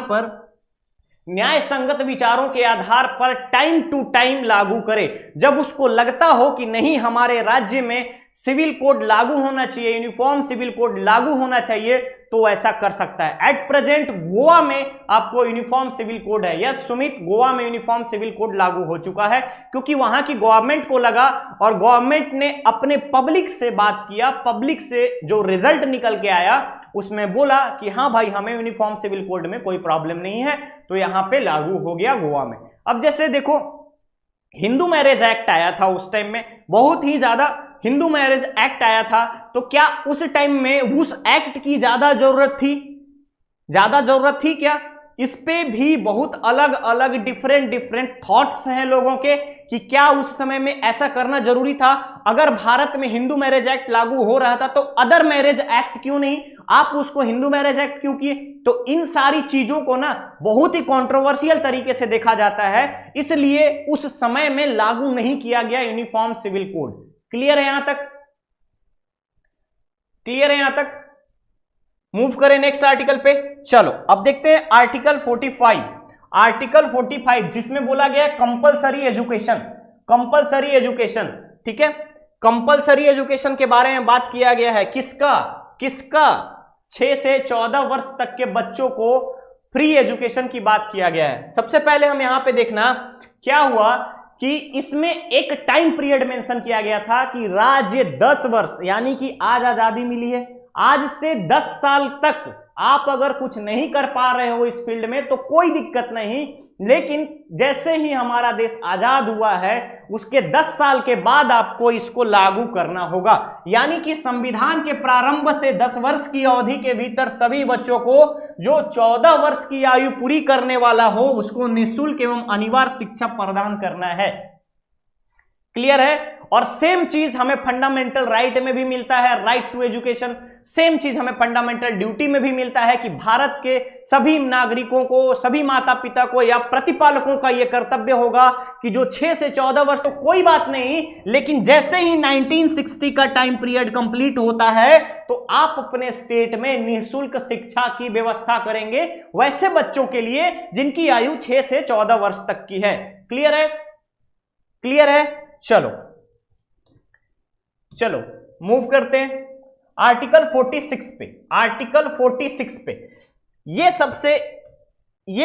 पर टाइम टू टाइम लागू करे। जब उसको लगता हो कि नहीं हमारे राज्य में सिविल कोड लागू होना चाहिए, यूनिफॉर्म सिविल कोड लागू होना चाहिए, तो ऐसा कर सकता है। एट प्रेजेंट गोवा में आपको यूनिफॉर्म सिविल कोड है। यस सुमित, गोवा में यूनिफॉर्म सिविल कोड लागू हो चुका है, क्योंकि वहां की गवर्नमेंट को लगा और गवर्नमेंट ने अपने पब्लिक से बात किया, पब्लिक से जो रिजल्ट निकल के आया उसमें बोला कि हाँ भाई हमें यूनिफॉर्म सिविल कोड में कोई प्रॉब्लम नहीं है, तो यहां पे लागू हो गया गोवा में। अब जैसे देखो हिंदू मैरिज एक्ट आया था उस टाइम में, बहुत ही ज्यादा हिंदू मैरिज एक्ट आया था, तो क्या उस टाइम में उस एक्ट की ज्यादा जरूरत थी क्या? इस पे भी बहुत अलग अलग डिफरेंट थॉट्स हैं लोगों के कि क्या उस समय में ऐसा करना जरूरी था। अगर भारत में हिंदू मैरिज एक्ट लागू हो रहा था तो अदर मैरिज एक्ट क्यों नहीं, आप उसको हिंदू मैरिज एक्ट क्यों किए? तो इन सारी चीजों को ना बहुत ही कंट्रोवर्शियल तरीके से देखा जाता है, इसलिए उस समय में लागू नहीं किया गया यूनिफॉर्म सिविल कोड। क्लियर है यहां तक? क्लियर है यहां तक? मूव करें नेक्स्ट आर्टिकल पे। चलो अब देखते हैं आर्टिकल 45। आर्टिकल 45 जिसमें बोला गया कंपलसरी एजुकेशन। कंपलसरी एजुकेशन, ठीक है, कंपलसरी एजुकेशन के बारे में बात किया गया है। किसका? 6 से 14 वर्ष तक के बच्चों को फ्री एजुकेशन की बात किया गया है। सबसे पहले हम यहां पे देखना क्या हुआ कि इसमें एक टाइम पीरियड मेंशन किया गया था कि राज्य 10 वर्ष, यानी कि आज आजादी मिली है, आज से 10 साल तक आप अगर कुछ नहीं कर पा रहे हो इस फील्ड में तो कोई दिक्कत नहीं, लेकिन जैसे ही हमारा देश आजाद हुआ है उसके 10 साल के बाद आपको इसको लागू करना होगा। यानी कि संविधान के प्रारंभ से 10 वर्ष की अवधि के भीतर सभी बच्चों को जो 14 वर्ष की आयु पूरी करने वाला हो उसको निःशुल्क एवं अनिवार्य शिक्षा प्रदान करना है। क्लियर है? और सेम चीज हमें फंडामेंटल राइट में भी मिलता है, राइट टू एजुकेशन। सेम चीज हमें फंडामेंटल ड्यूटी में भी मिलता है कि भारत के सभी नागरिकों को, सभी माता पिता को या प्रतिपालकों का यह कर्तव्य होगा कि जो 6 से 14 वर्ष, तो कोई बात नहीं, लेकिन जैसे ही 1960 का टाइम पीरियड कंप्लीट होता है तो आप अपने स्टेट में निःशुल्क शिक्षा की व्यवस्था करेंगे वैसे बच्चों के लिए जिनकी आयु 6 से 14 वर्ष तक की है। क्लियर है? क्लियर है? चलो मूव करते हैं आर्टिकल 46 पे। आर्टिकल 46 पे ये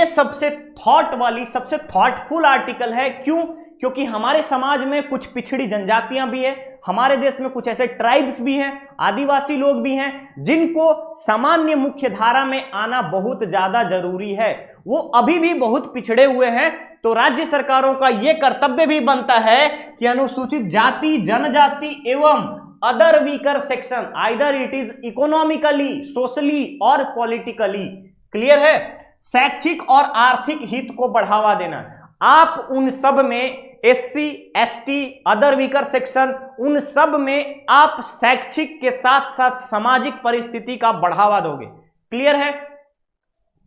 सबसे थॉट वाली, सबसे थॉटफुल आर्टिकल है। क्यों? क्योंकि हमारे समाज में कुछ पिछड़ी जनजातियां भी है, हमारे देश में कुछ ऐसे ट्राइब्स भी हैं, आदिवासी लोग भी हैं जिनको सामान्य मुख्य धारा में आना बहुत ज्यादा जरूरी है। वो अभी भी बहुत पिछड़े हुए हैं, तो राज्य सरकारों का यह कर्तव्य भी बनता है कि अनुसूचित जाति, जनजाति एवं other weaker section, either it is economically, socially और पॉलिटिकली, क्लियर है, शैक्षिक और आर्थिक हित को बढ़ावा देना। आप उन सब में SC, ST, other weaker section, उन सब में आप शैक्षिक के साथ साथ सामाजिक परिस्थिति का बढ़ावा दोगे। क्लियर है?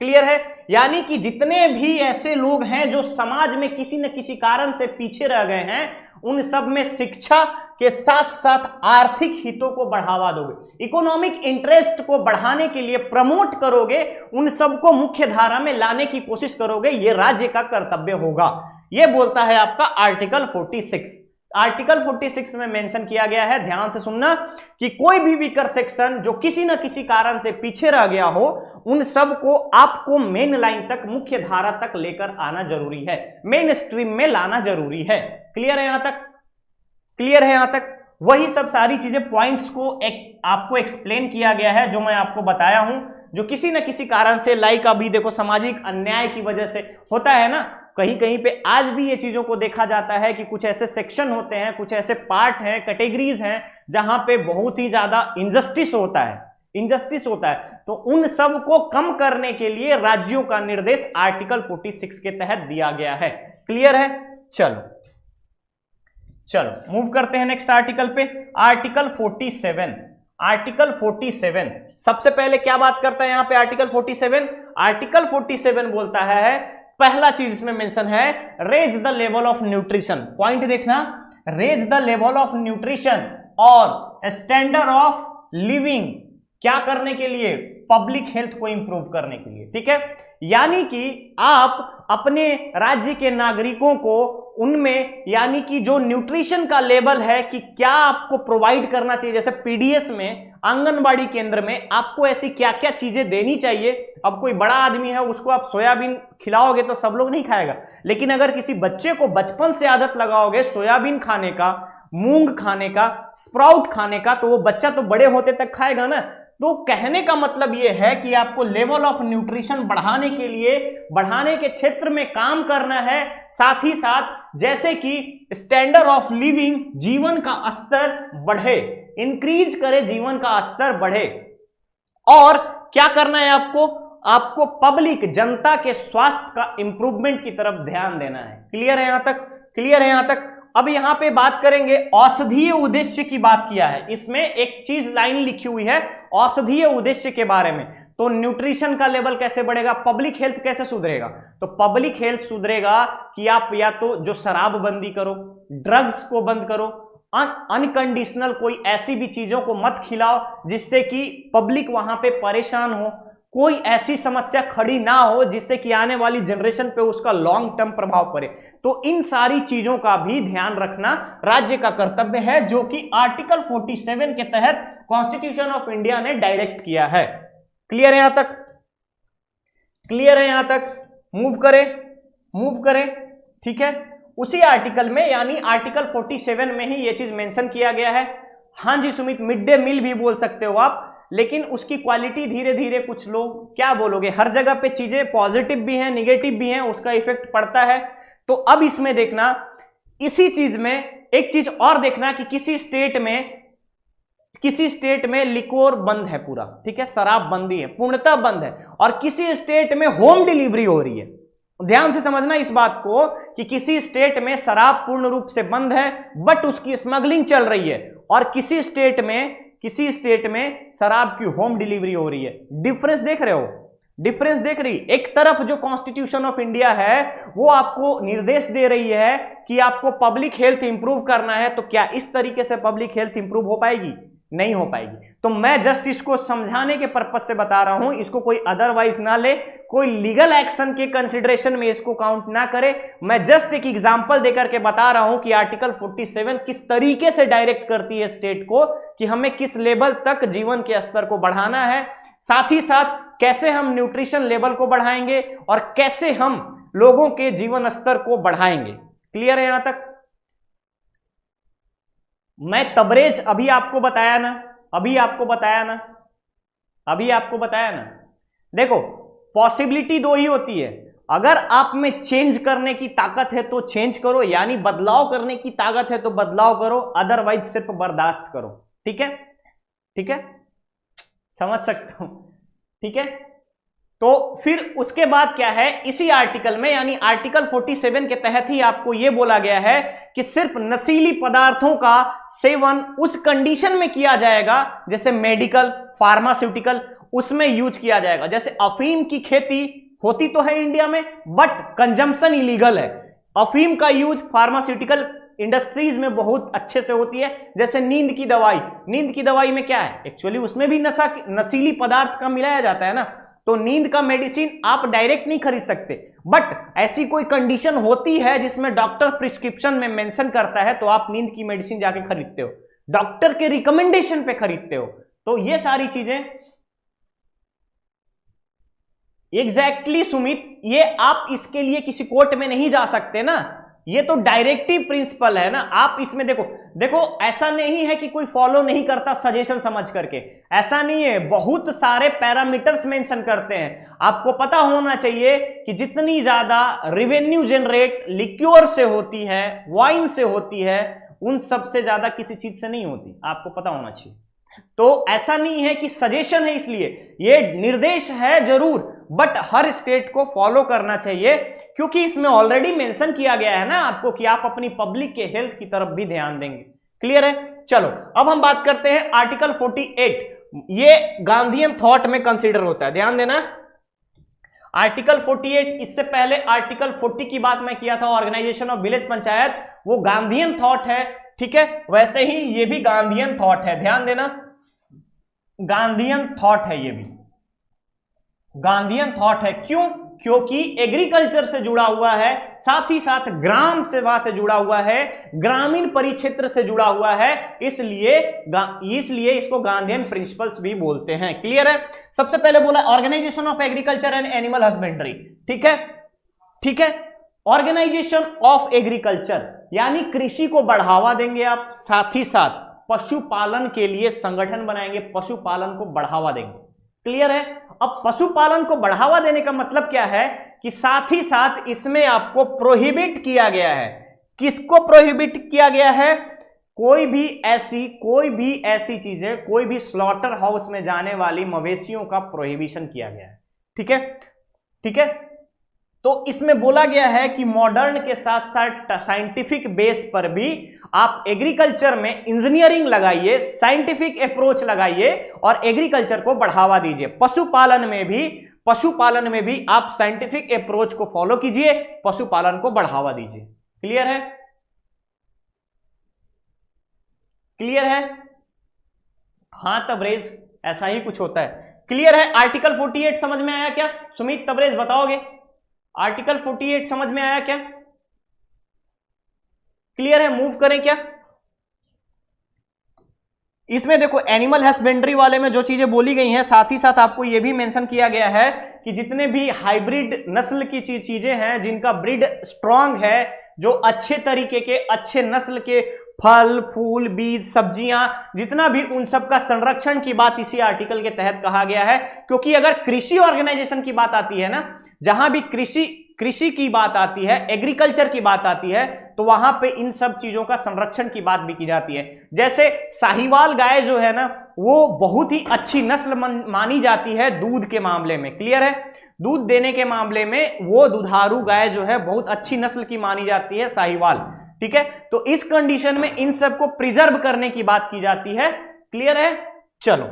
क्लियर है? यानी कि जितने भी ऐसे लोग हैं जो समाज में किसी न किसी कारण से पीछे रह गए हैं, उन सब में शिक्षा के साथ साथ आर्थिक हितों को बढ़ावा दोगे, इकोनॉमिक इंटरेस्ट को बढ़ाने के लिए प्रमोट करोगे, उन सबको मुख्य धारा में लाने की कोशिश करोगे, यह राज्य का कर्तव्य होगा। यह बोलता है आपका आर्टिकल 46। आर्टिकल 46 में मेंशन किया गया है, ध्यान से सुनना, कि कोई भी वीकर सेक्शन जो किसी न किसी कारण से पीछे रह गया हो, उन सब को आपको मेन लाइन तक, मुख्य धारा तक लेकर आना जरूरी है, मेन स्ट्रीम में लाना जरूरी है। क्लियर है यहां तक? क्लियर है यहां तक? वही सब सारी चीजें, पॉइंट्स को आपको एक्सप्लेन किया गया है जो मैं आपको बताया हूं, जो किसी न किसी कारण से, लाइक अभी देखो सामाजिक अन्याय की वजह से होता है ना, कहीं कहीं पे आज भी ये चीजों को देखा जाता है कि कुछ ऐसे सेक्शन होते हैं, कुछ ऐसे पार्ट हैं, कैटेगरीज हैं जहां पे बहुत ही ज्यादा इनजस्टिस होता है, तो उन सब को कम करने के लिए राज्यों का निर्देश आर्टिकल 46 के तहत दिया गया है। क्लियर है? चलो मूव करते हैं नेक्स्ट आर्टिकल पे। आर्टिकल 47। आर्टिकल 47 सबसे पहले क्या बात करता है यहां पे आर्टिकल 47? आर्टिकल 47 बोलता है, पहला चीज इसमें मेंशन है, raise the level of nutrition. Point देखना, raise the level of nutrition और स्टैंडर्ड ऑफ लिविंग, क्या करने के लिए? पब्लिक हेल्थ को इंप्रूव करने के लिए। ठीक है, यानी कि आप अपने राज्य के नागरिकों को उनमें, यानी कि जो न्यूट्रिशन का लेवल है कि क्या आपको प्रोवाइड करना चाहिए, जैसे पीडीएस में, आंगनबाड़ी केंद्र में आपको ऐसी क्या क्या चीजें देनी चाहिए। अब कोई बड़ा आदमी है, उसको आप सोयाबीन खिलाओगे तो सब लोग नहीं खाएगा, लेकिन अगर किसी बच्चे को बचपन से आदत लगाओगे सोयाबीन खाने का, मूंग खाने का, स्प्राउट खाने का, तो वो बच्चा तो बड़े होते तक खाएगा ना। तो कहने का मतलब यह है कि आपको लेवल ऑफ न्यूट्रिशन बढ़ाने के लिए, बढ़ाने के क्षेत्र में काम करना है। साथ ही साथ जैसे कि स्टैंडर्ड ऑफ लिविंग, जीवन का स्तर बढ़े, इंक्रीज करे, जीवन का स्तर बढ़े। और क्या करना है आपको? आपको पब्लिक, जनता के स्वास्थ्य का इंप्रूवमेंट की तरफ ध्यान देना है। क्लियर है यहां तक? क्लियर है यहां तक? अब यहां पे बात करेंगे औषधीय उद्देश्य की। बात किया है इसमें, एक चीज लाइन लिखी हुई है औषधीय उद्देश्य के बारे में। तो न्यूट्रिशन का लेवल कैसे बढ़ेगा, पब्लिक हेल्थ कैसे सुधरेगा? तो पब्लिक हेल्थ सुधरेगा कि आप या तो जो शराबबंदी करो, ड्रग्स को बंद करो, अनकंडीशनल कोई ऐसी भी चीजों को मत खिलाओ जिससे कि पब्लिक वहां पे परेशान हो, कोई ऐसी समस्या खड़ी ना हो जिससे कि आने वाली जनरेशन पे उसका लॉन्ग टर्म प्रभाव पड़े। तो इन सारी चीजों का भी ध्यान रखना राज्य का कर्तव्य है, जो कि आर्टिकल 47 के तहत कॉन्स्टिट्यूशन ऑफ इंडिया ने डायरेक्ट किया है। क्लियर है यहां तक? क्लियर है यहां तक? मूव करें, ठीक है। उसी आर्टिकल में, यानी आर्टिकल 47 में ही यह चीज मेंशन किया गया है। हाँ जी सुमित, मिड डे मील भी बोल सकते हो आप, लेकिन उसकी क्वालिटी धीरे धीरे, कुछ लोग क्या बोलोगे, हर जगह पे चीजें पॉजिटिव भी हैं, निगेटिव भी हैं, उसका इफेक्ट पड़ता है। तो अब इसमें देखना, इसी चीज में एक चीज और देखना कि किसी स्टेट में लिकोर बंद है पूरा, ठीक है, शराब बंदी है, पूर्णतः बंद है, और किसी स्टेट में होम डिलीवरी हो रही है। ध्यान से समझना इस बात को कि किसी स्टेट में शराब पूर्ण रूप से बंद है बट उसकी स्मगलिंग चल रही है, और किसी स्टेट में शराब की होम डिलीवरी हो रही है। डिफरेंस देख रहे हो? डिफरेंस देख रही? एक तरफ जो कॉन्स्टिट्यूशन ऑफ इंडिया है वो आपको निर्देश दे रही है कि आपको पब्लिक हेल्थ इंप्रूव करना है, तो क्या इस तरीके से पब्लिक हेल्थ इंप्रूव हो पाएगी? नहीं हो पाएगी। तो मैं जस्ट इसको समझाने के पर्पस से बता रहा हूं, इसको कोई अदरवाइज ना ले, कोई लीगल एक्शन के कंसिडरेशन में इसको काउंट ना करे। मैं जस्ट एक एग्जांपल देकर के बता रहा हूं कि आर्टिकल 47 किस तरीके से डायरेक्ट करती है स्टेट को कि हमें किस लेवल तक जीवन के स्तर को बढ़ाना है, साथ ही साथ कैसे हम न्यूट्रिशन लेवल को बढ़ाएंगे और कैसे हम लोगों के जीवन स्तर को बढ़ाएंगे। क्लियर है यहां तक? मैं तबरेज अभी आपको बताया ना। देखो, पॉसिबिलिटी दो ही होती है। अगर आप में चेंज करने की ताकत है तो चेंज करो, यानी बदलाव करने की ताकत है तो बदलाव करो, अदरवाइज सिर्फ बर्दाश्त करो। ठीक है, समझ सकता हूं, ठीक है। तो फिर उसके बाद क्या है, इसी आर्टिकल में, यानी आर्टिकल 47 के तहत ही आपको यह बोला गया है कि सिर्फ नशीली पदार्थों का सेवन उस कंडीशन में किया जाएगा, जैसे मेडिकल, फार्मास्यूटिकल, उसमें यूज किया जाएगा। जैसे अफीम की खेती होती तो है इंडिया में, बट कंजम्पशन इलीगल है। अफीम का यूज फार्मास्यूटिकल इंडस्ट्रीज में बहुत अच्छे से होती है। जैसे नींद की दवाई में क्या है, एक्चुअली उसमें भी नशीली पदार्थ का मिलाया जाता है ना। तो नींद का मेडिसिन आप डायरेक्ट नहीं खरीद सकते, बट ऐसी कोई कंडीशन होती है जिसमें डॉक्टर प्रिस्क्रिप्शन में मेंशन करता है, तो आप नींद की मेडिसिन जाके खरीदते हो, डॉक्टर के रिकमेंडेशन पे खरीदते हो। तो ये सारी चीजें एग्जैक्टली सुमित, ये आप इसके लिए किसी कोर्ट में नहीं जा सकते ना, ये तो डायरेक्टिव प्रिंसिपल है ना। आप इसमें देखो ऐसा नहीं है कि कोई फॉलो नहीं करता सजेशन समझ करके, ऐसा नहीं है। बहुत सारे पैरामीटर्स मेंशन करते हैं। आपको पता होना चाहिए कि जितनी ज्यादा रेवेन्यू जनरेट लिक्योर से होती है, वाइन से होती है, उन सबसे ज्यादा किसी चीज से नहीं होती, आपको पता होना चाहिए। तो ऐसा नहीं है कि सजेशन है, इसलिए ये निर्देश है जरूर, बट हर स्टेट को फॉलो करना चाहिए, क्योंकि इसमें ऑलरेडी मेंशन किया गया है ना आपको कि आप अपनी पब्लिक के हेल्थ की तरफ भी ध्यान देंगे। क्लियर है? चलो अब हम बात करते हैं आर्टिकल 48। ये गांधीयन थॉट में कंसीडर होता है, ध्यान देना। आर्टिकल 48, इससे पहले आर्टिकल 40 की बात मैं किया था, ऑर्गेनाइजेशन ऑफ विलेज पंचायत, वो गांधीयन थॉट है, ठीक है। वैसे ही ये भी गांधीयन थॉट है, ध्यान देना, गांधीयन थॉट है, ये भी गांधीयन थॉट है। क्यों? क्योंकि एग्रीकल्चर से जुड़ा हुआ है, साथ ही साथ ग्राम सेवा से जुड़ा हुआ है, ग्रामीण परिक्षेत्र से जुड़ा हुआ है, इसलिए इसको गांधीयन प्रिंसिपल्स भी बोलते हैं। क्लियर है? सबसे पहले बोला organisation of agriculture and animal husbandry, ठीक है। ऑर्गेनाइजेशन ऑफ एग्रीकल्चर यानी कृषि को बढ़ावा देंगे आप, साथ ही साथ पशुपालन के लिए संगठन बनाएंगे, पशुपालन को बढ़ावा देंगे। क्लियर है? अब पशुपालन को बढ़ावा देने का मतलब क्या है कि साथ ही साथ इसमें आपको प्रोहिबिट किया गया है। किसको प्रोहिबिट किया गया है? कोई भी ऐसी चीजें, कोई भी स्लॉटर हाउस में जाने वाली मवेशियों का प्रोहिबिशन किया गया है। ठीक है, ठीक है। तो इसमें बोला गया है कि मॉडर्न के साथ साथ साइंटिफिक बेस पर भी आप एग्रीकल्चर में इंजीनियरिंग लगाइए, साइंटिफिक अप्रोच लगाइए और एग्रीकल्चर को बढ़ावा दीजिए। पशुपालन में भी आप साइंटिफिक अप्रोच को फॉलो कीजिए, पशुपालन को बढ़ावा दीजिए। क्लियर है? क्लियर है? हाँ तबरेज, ऐसा ही कुछ होता है। क्लियर है? आर्टिकल 48 समझ में आया क्या? सुमित तबरेज बताओगे, आर्टिकल 48 समझ में आया क्या? क्लियर है? मूव करें क्या? इसमें देखो एनिमल हस्बेंड्री वाले में जो चीजें बोली गई हैं, साथ ही साथ आपको यह भी मेंशन किया गया है कि जितने भी हाइब्रिड नस्ल की चीजें हैं, जिनका ब्रीड स्ट्रांग है, जो अच्छे तरीके के, अच्छे नस्ल के फल फूल बीज सब्जियां जितना भी, उन सब का संरक्षण की बात इसी आर्टिकल के तहत कहा गया है। क्योंकि अगर कृषि ऑर्गेनाइजेशन की बात आती है ना, जहां भी कृषि की बात आती है, एग्रीकल्चर की बात आती है, तो वहां पे इन सब चीजों का संरक्षण की बात भी की जाती है। जैसे साहिवाल गाय जो है ना, वो बहुत ही अच्छी नस्ल मानी जाती है दूध के मामले में। क्लियर है? दूध देने के मामले में वो दुधारू गाय जो है बहुत अच्छी नस्ल की मानी जाती है, साहिवाल। ठीक है, तो इस कंडीशन में इन सब को प्रिजर्व करने की बात की जाती है। क्लियर है? चलो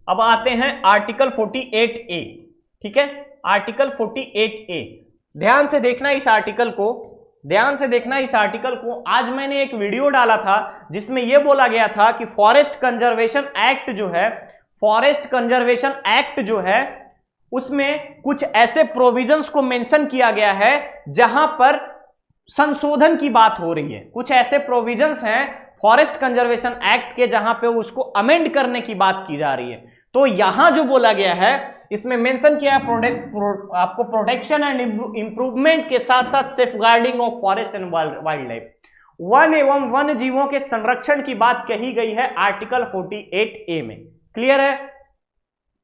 अब आते हैं आर्टिकल 48A। ठीक है, आर्टिकल 48A, ध्यान से देखना इस आर्टिकल को, ध्यान से देखना इस आर्टिकल को। आज मैंने एक वीडियो डाला था जिसमें यह बोला गया था कि फॉरेस्ट कंजर्वेशन एक्ट जो है, फॉरेस्ट कंजर्वेशन एक्ट जो है, उसमें कुछ ऐसे प्रोविजंस को मेंशन किया गया है जहां पर संशोधन की बात हो रही है। कुछ ऐसे प्रोविजंस हैं फॉरेस्ट कंजर्वेशन एक्ट के जहां पे उसको अमेंड करने की बात की जा रही है। तो यहां जो बोला गया है, इसमें मेंशन किया आपको प्रोटेक्शन एंड इंप्रूवमेंट के साथ साथ safeguarding of forest and wild life, one एवं वन्य जीवों के संरक्षण की बात कही गई है आर्टिकल 48A में। क्लियर है?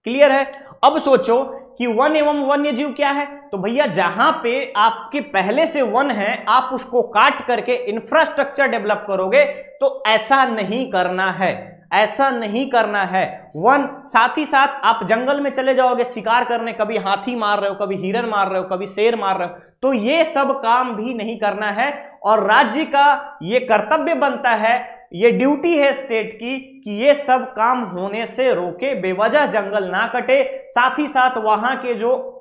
क्लियर है? अब सोचो कि वन एवं वन्य जीव क्या है? तो भैया जहां पे आपके पहले से वन है, आप उसको काट करके इंफ्रास्ट्रक्चर डेवलप करोगे, तो ऐसा नहीं करना है, ऐसा नहीं करना है। वन, साथ ही साथ आप जंगल में चले जाओगे शिकार करने, कभी हाथी मार रहे हो, कभी हिरन मार रहे हो, कभी शेर मार रहे हो, तो ये सब काम भी नहीं करना है। और राज्य का ये कर्तव्य बनता है, ये ड्यूटी है स्टेट की कि ये सब काम होने से रोके, बेवजह जंगल ना कटे, साथ ही साथ वहां के जो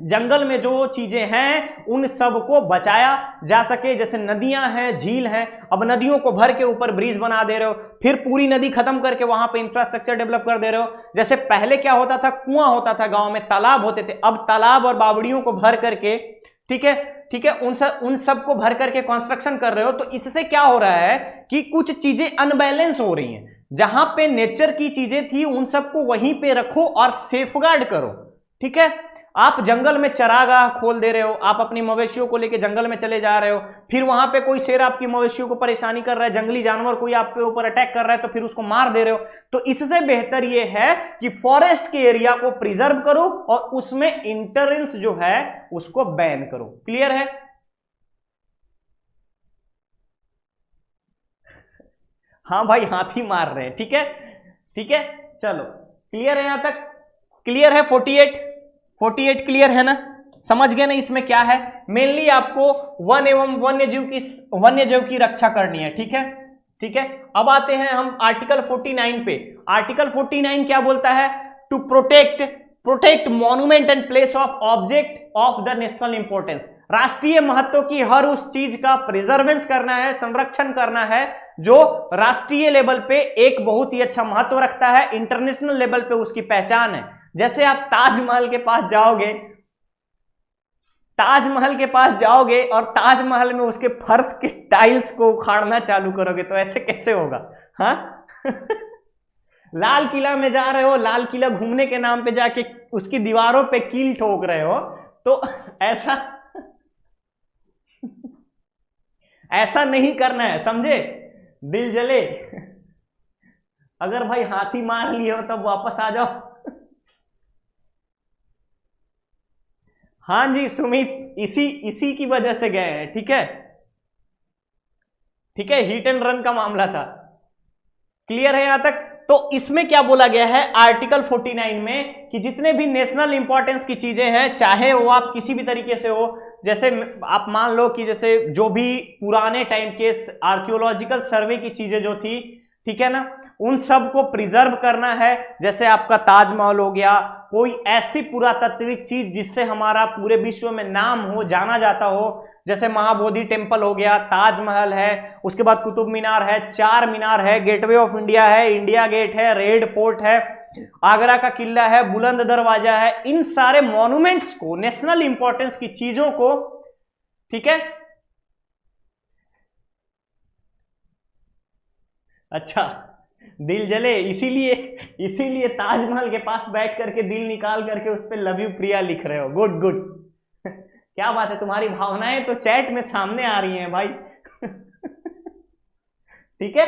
जंगल में जो चीजें हैं उन सब को बचाया जा सके। जैसे नदियां हैं, झील हैं, अब नदियों को भर के ऊपर ब्रिज बना दे रहे हो, फिर पूरी नदी खत्म करके वहां पे इंफ्रास्ट्रक्चर डेवलप कर दे रहे हो। जैसे पहले क्या होता था, कुआं होता था गांव में, तालाब होते थे, अब तालाब और बावड़ियों को भर करके, ठीक है, ठीक है, उन सब को भर करके कंस्ट्रक्शन कर रहे हो। तो इससे क्या हो रहा है कि कुछ चीजें अनबैलेंस हो रही हैं। जहां पे नेचर की चीजें थी उन सबको वहीं पे रखो और सेफगार्ड करो। ठीक है, आप जंगल में चरागाह खोल दे रहे हो, आप अपनी मवेशियों को लेके जंगल में चले जा रहे हो, फिर वहां पे कोई शेर आपकी मवेशियों को परेशानी कर रहा है, जंगली जानवर कोई आपके ऊपर अटैक कर रहा है, तो फिर उसको मार दे रहे हो। तो इससे बेहतर ये है कि फॉरेस्ट के एरिया को प्रिजर्व करो और उसमें इंटरेंस जो है उसको बैन करो। क्लियर है? हाँ भाई, हाथी मार रहे हैं। ठीक है, ठीक है, चलो क्लियर है यहां तक? क्लियर है? 48 क्लियर है ना? समझ गए ना इसमें क्या है? मेनली आपको वन एवं वन्य जीव की रक्षा करनी है। ठीक है, ठीक है। अब आते हैं हम आर्टिकल 49 पे। आर्टिकल 49 क्या बोलता है? To protect monument and place of object of the national importance. राष्ट्रीय महत्व की हर उस चीज का प्रिजर्वेंस करना है, संरक्षण करना है जो राष्ट्रीय लेवल पे एक बहुत ही अच्छा महत्व रखता है, इंटरनेशनल लेवल पे उसकी पहचान है। जैसे आप ताजमहल के पास जाओगे, ताजमहल के पास जाओगे और ताजमहल में उसके फर्श के टाइल्स को उखाड़ना चालू करोगे, तो ऐसे कैसे होगा? हाँ लाल किला में जा रहे हो, लाल किला घूमने के नाम पे जाके उसकी दीवारों पे कील ठोक रहे हो, तो ऐसा नहीं करना है, समझे? दिल जले। अगर भाई हाथी मार लिए हो तब वापस आ जाओ। हाँ जी सुमित, इसी इसी की वजह से गए हैं। ठीक है, ठीक है, हिट एंड रन का मामला था। क्लियर है यहां तक? तो इसमें क्या बोला गया है आर्टिकल 49 में कि जितने भी नेशनल इंपॉर्टेंस की चीजें हैं, चाहे वो आप किसी भी तरीके से हो, जैसे आप मान लो कि जैसे जो भी पुराने टाइम के आर्कियोलॉजिकल सर्वे की चीजें जो थी, ठीक है ना, उन सब को प्रिजर्व करना है। जैसे आपका ताजमहल हो गया, कोई ऐसी पुरातात्विक चीज जिससे हमारा पूरे विश्व में नाम हो, जाना जाता हो, जैसे महाबोधि टेम्पल हो गया, ताजमहल है, उसके बाद कुतुब मीनार है, चार मीनार है, गेटवे ऑफ इंडिया है, इंडिया गेट है, रेड फोर्ट है, आगरा का किला है, बुलंद दरवाजा है। इन सारे मॉन्यूमेंट्स को, नेशनल इंपॉर्टेंस की चीजों को, ठीक है, अच्छा दिल जले, इसीलिए इसीलिए ताजमहल के पास बैठ करके दिल निकाल करके उस पर लव यू प्रिया लिख रहे हो। Good good. क्या बात है, तुम्हारी भावनाएं तो चैट में सामने आ रही हैं भाई। ठीक है,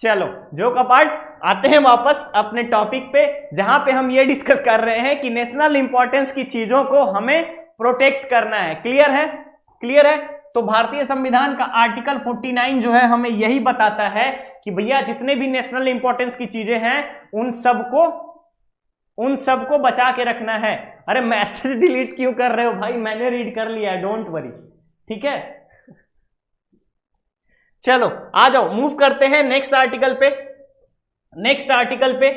चलो जो का पार्ट, आते हैं वापस अपने टॉपिक पे, जहां पे हम ये डिस्कस कर रहे हैं कि नेशनल इंपॉर्टेंस की चीजों को हमें प्रोटेक्ट करना है। क्लियर है? क्लियर है? तो भारतीय संविधान का आर्टिकल 49 जो है हमें यही बताता है कि भैया जितने भी नेशनल इंपॉर्टेंस की चीजें हैं उन सबको बचा के रखना है। अरे मैसेज डिलीट क्यों कर रहे हो भाई, मैंने रीड कर लिया, डोंट वरी। ठीक है, चलो आ जाओ, मूव करते हैं नेक्स्ट आर्टिकल पे। नेक्स्ट आर्टिकल पे,